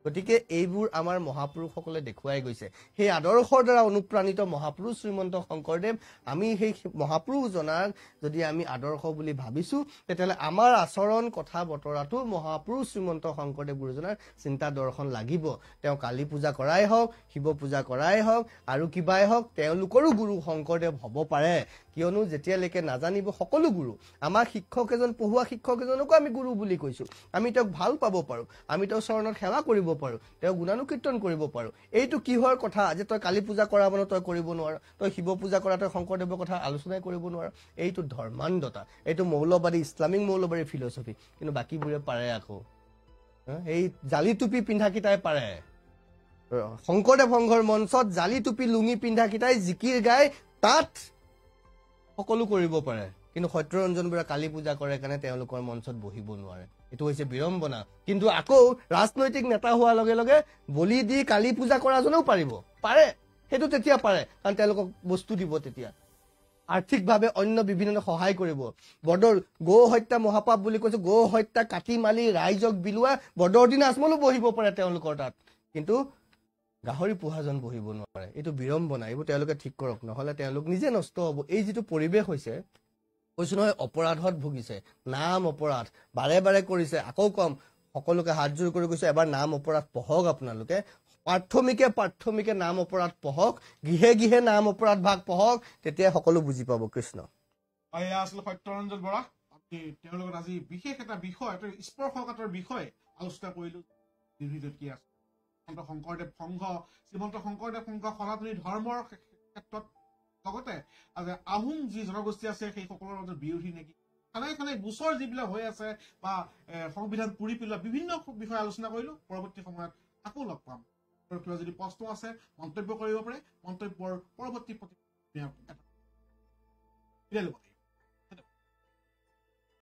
গতিকে এইবোৰ আমাৰ মহাপুৰুষসকলে দেখুৱাই গৈছে। সেই আদৰ্শৰ দ্বাৰা অনুপ্ৰাণিত মহাপুৰুষ শ্ৰীমন্ত শংকৰদেৱ। আমি সেই মহাপুৰুষজনাক যদি আমি আদৰ্শ বুলি ভাবিছো, তেতিয়াহ'লে আমাৰ আচৰণ কথা বতৰাটো মহাপুৰুষ শ্ৰীমন্ত শংকৰদেৱ গুৰুজনাৰ চিন্তা দৰ্শন লাগিব। তেওঁ কালী পূজা কৰাই হওক, শিৱ পূজা কৰাই হওক, আৰু কিবাই হওক, তেওঁলোকৰো গুৰু শংকৰদেৱ হ'ব পাৰে। কিয়নো যেতিয়ালৈকে নাজানিব সকলো গুৰু। আমাৰ শিক্ষক এজন, পঢ়ুৱা শিক্ষক এজনকো আমি গুৰু বুলি কৈছো। আমি তেওঁক ভাল পাব পাৰোঁ, আমি তেওঁৰ চৰণত সেৱা কৰিব পাৰোঁ, তেওঁ গুণানুকীৰ্তন কৰিব পাৰোঁ। এইটো কিহৰ কথা যে তই কালী পূজা কৰা মানে তই কৰিব নোৱাৰ, তই শিৱ পূজা কৰা তই শংকৰদেৱৰ কথা আলোচনাই কৰিব নোৱাৰ? এইটো ধৰ্মান্ধতা, এইটো মৌলবাদী, ইছলামিক মৌলবাদী ফিলচফি। কিন্তু বাকীবোৰে পাৰে আকৌ। এই জালি টুপি পিন্ধাকেইটাই পাৰে। শংকৰদেৱ সংঘৰ মঞ্চত জালি টুপি লুঙি পিন্ধাকেইটাই জিকিৰ গাই তাত সকলো কৰিব পাৰে। কিন্তু সত্যৰঞ্জন বৰা কালী পূজা কৰে কাৰণে তেওঁলোকৰ মঞ্চত বহিব নোৱাৰে। এইটো হৈছে বিড়ম্বনা। কিন্তু আকৌ ৰাজনৈতিক নেতা হোৱাৰ লগে লগে বলি দি কালী পূজা কৰাজনেও পাৰে। সেইটো তেতিয়া পাৰে, কাৰণ তেওঁলোকক বস্তু দিব, তেতিয়া আৰ্থিকভাৱে অন্য বিভিন্ন সহায় কৰিব। বৰ্ডৰ গৌ হত্যা মহাপাপ বুলি কৈছে, গৌ হত্যা কাটি মালি ৰাইজক বিলোৱা বৰ্ডৰ দিন আজমলো বহিব পাৰে তেওঁলোকৰ তাত। কিন্তু গাহৰি পোহাজন বহিব নোৱাৰে। এইটো বিড়ম্বনা। এইবোৰ তেওঁলোকে ঠিক কৰক, নহলে তেওঁলোক নিজে নষ্ট হ'ব। এই যিটো পৰিৱেশ হৈছে, কৈছো নহয়, অপৰাধত ভুগিছে, নাম অপৰাধ বাৰে বাৰে কৰিছে। আকৌ কম, সকলোকে হাতযোৰ কৰি কৈছো, এবাৰ নাম অপৰাধ পঢ়ক আপোনালোকে। প্ৰাথমিকে নাম অপৰাধ পঢ়ক, গৃহে গৃহে নাম অপৰাধ ভাগ পঢ়ক, তেতিয়া সকলো বুজি পাব। কৃষ্ণ। এয়া আছিলে সত্যৰঞ্জন বৰা। আমি তেওঁৰ লগত আজি বিশেষ এটা বিষয়, এটা স্পৰ্শকাতৰ বিষয় আলোচনা কৰিলো। কি আছে শংকৰদেৱ সংঘ, শ্ৰীমন্ত শংকৰদেৱ সংঘ সনাতনী ধৰ্মৰ ক্ষেত্ৰত, লগতে আহোম যি জনগোষ্ঠী আছে সেই সকলৰ মাজত বিৰোধী নেকি, খানাই খানাই গোচৰ যিবিলাক হৈ আছে বা সংবিধান পুৰি পেলোৱা বিভিন্ন বিষয়ে আলোচনা কৰিলো। পৰৱৰ্তী সময়ত আকৌ লগ পাম। কিবা যদি প্ৰশ্ন আছে মন্তব্য কৰিব পাৰে। মন্তব্যৰ পৰৱৰ্তী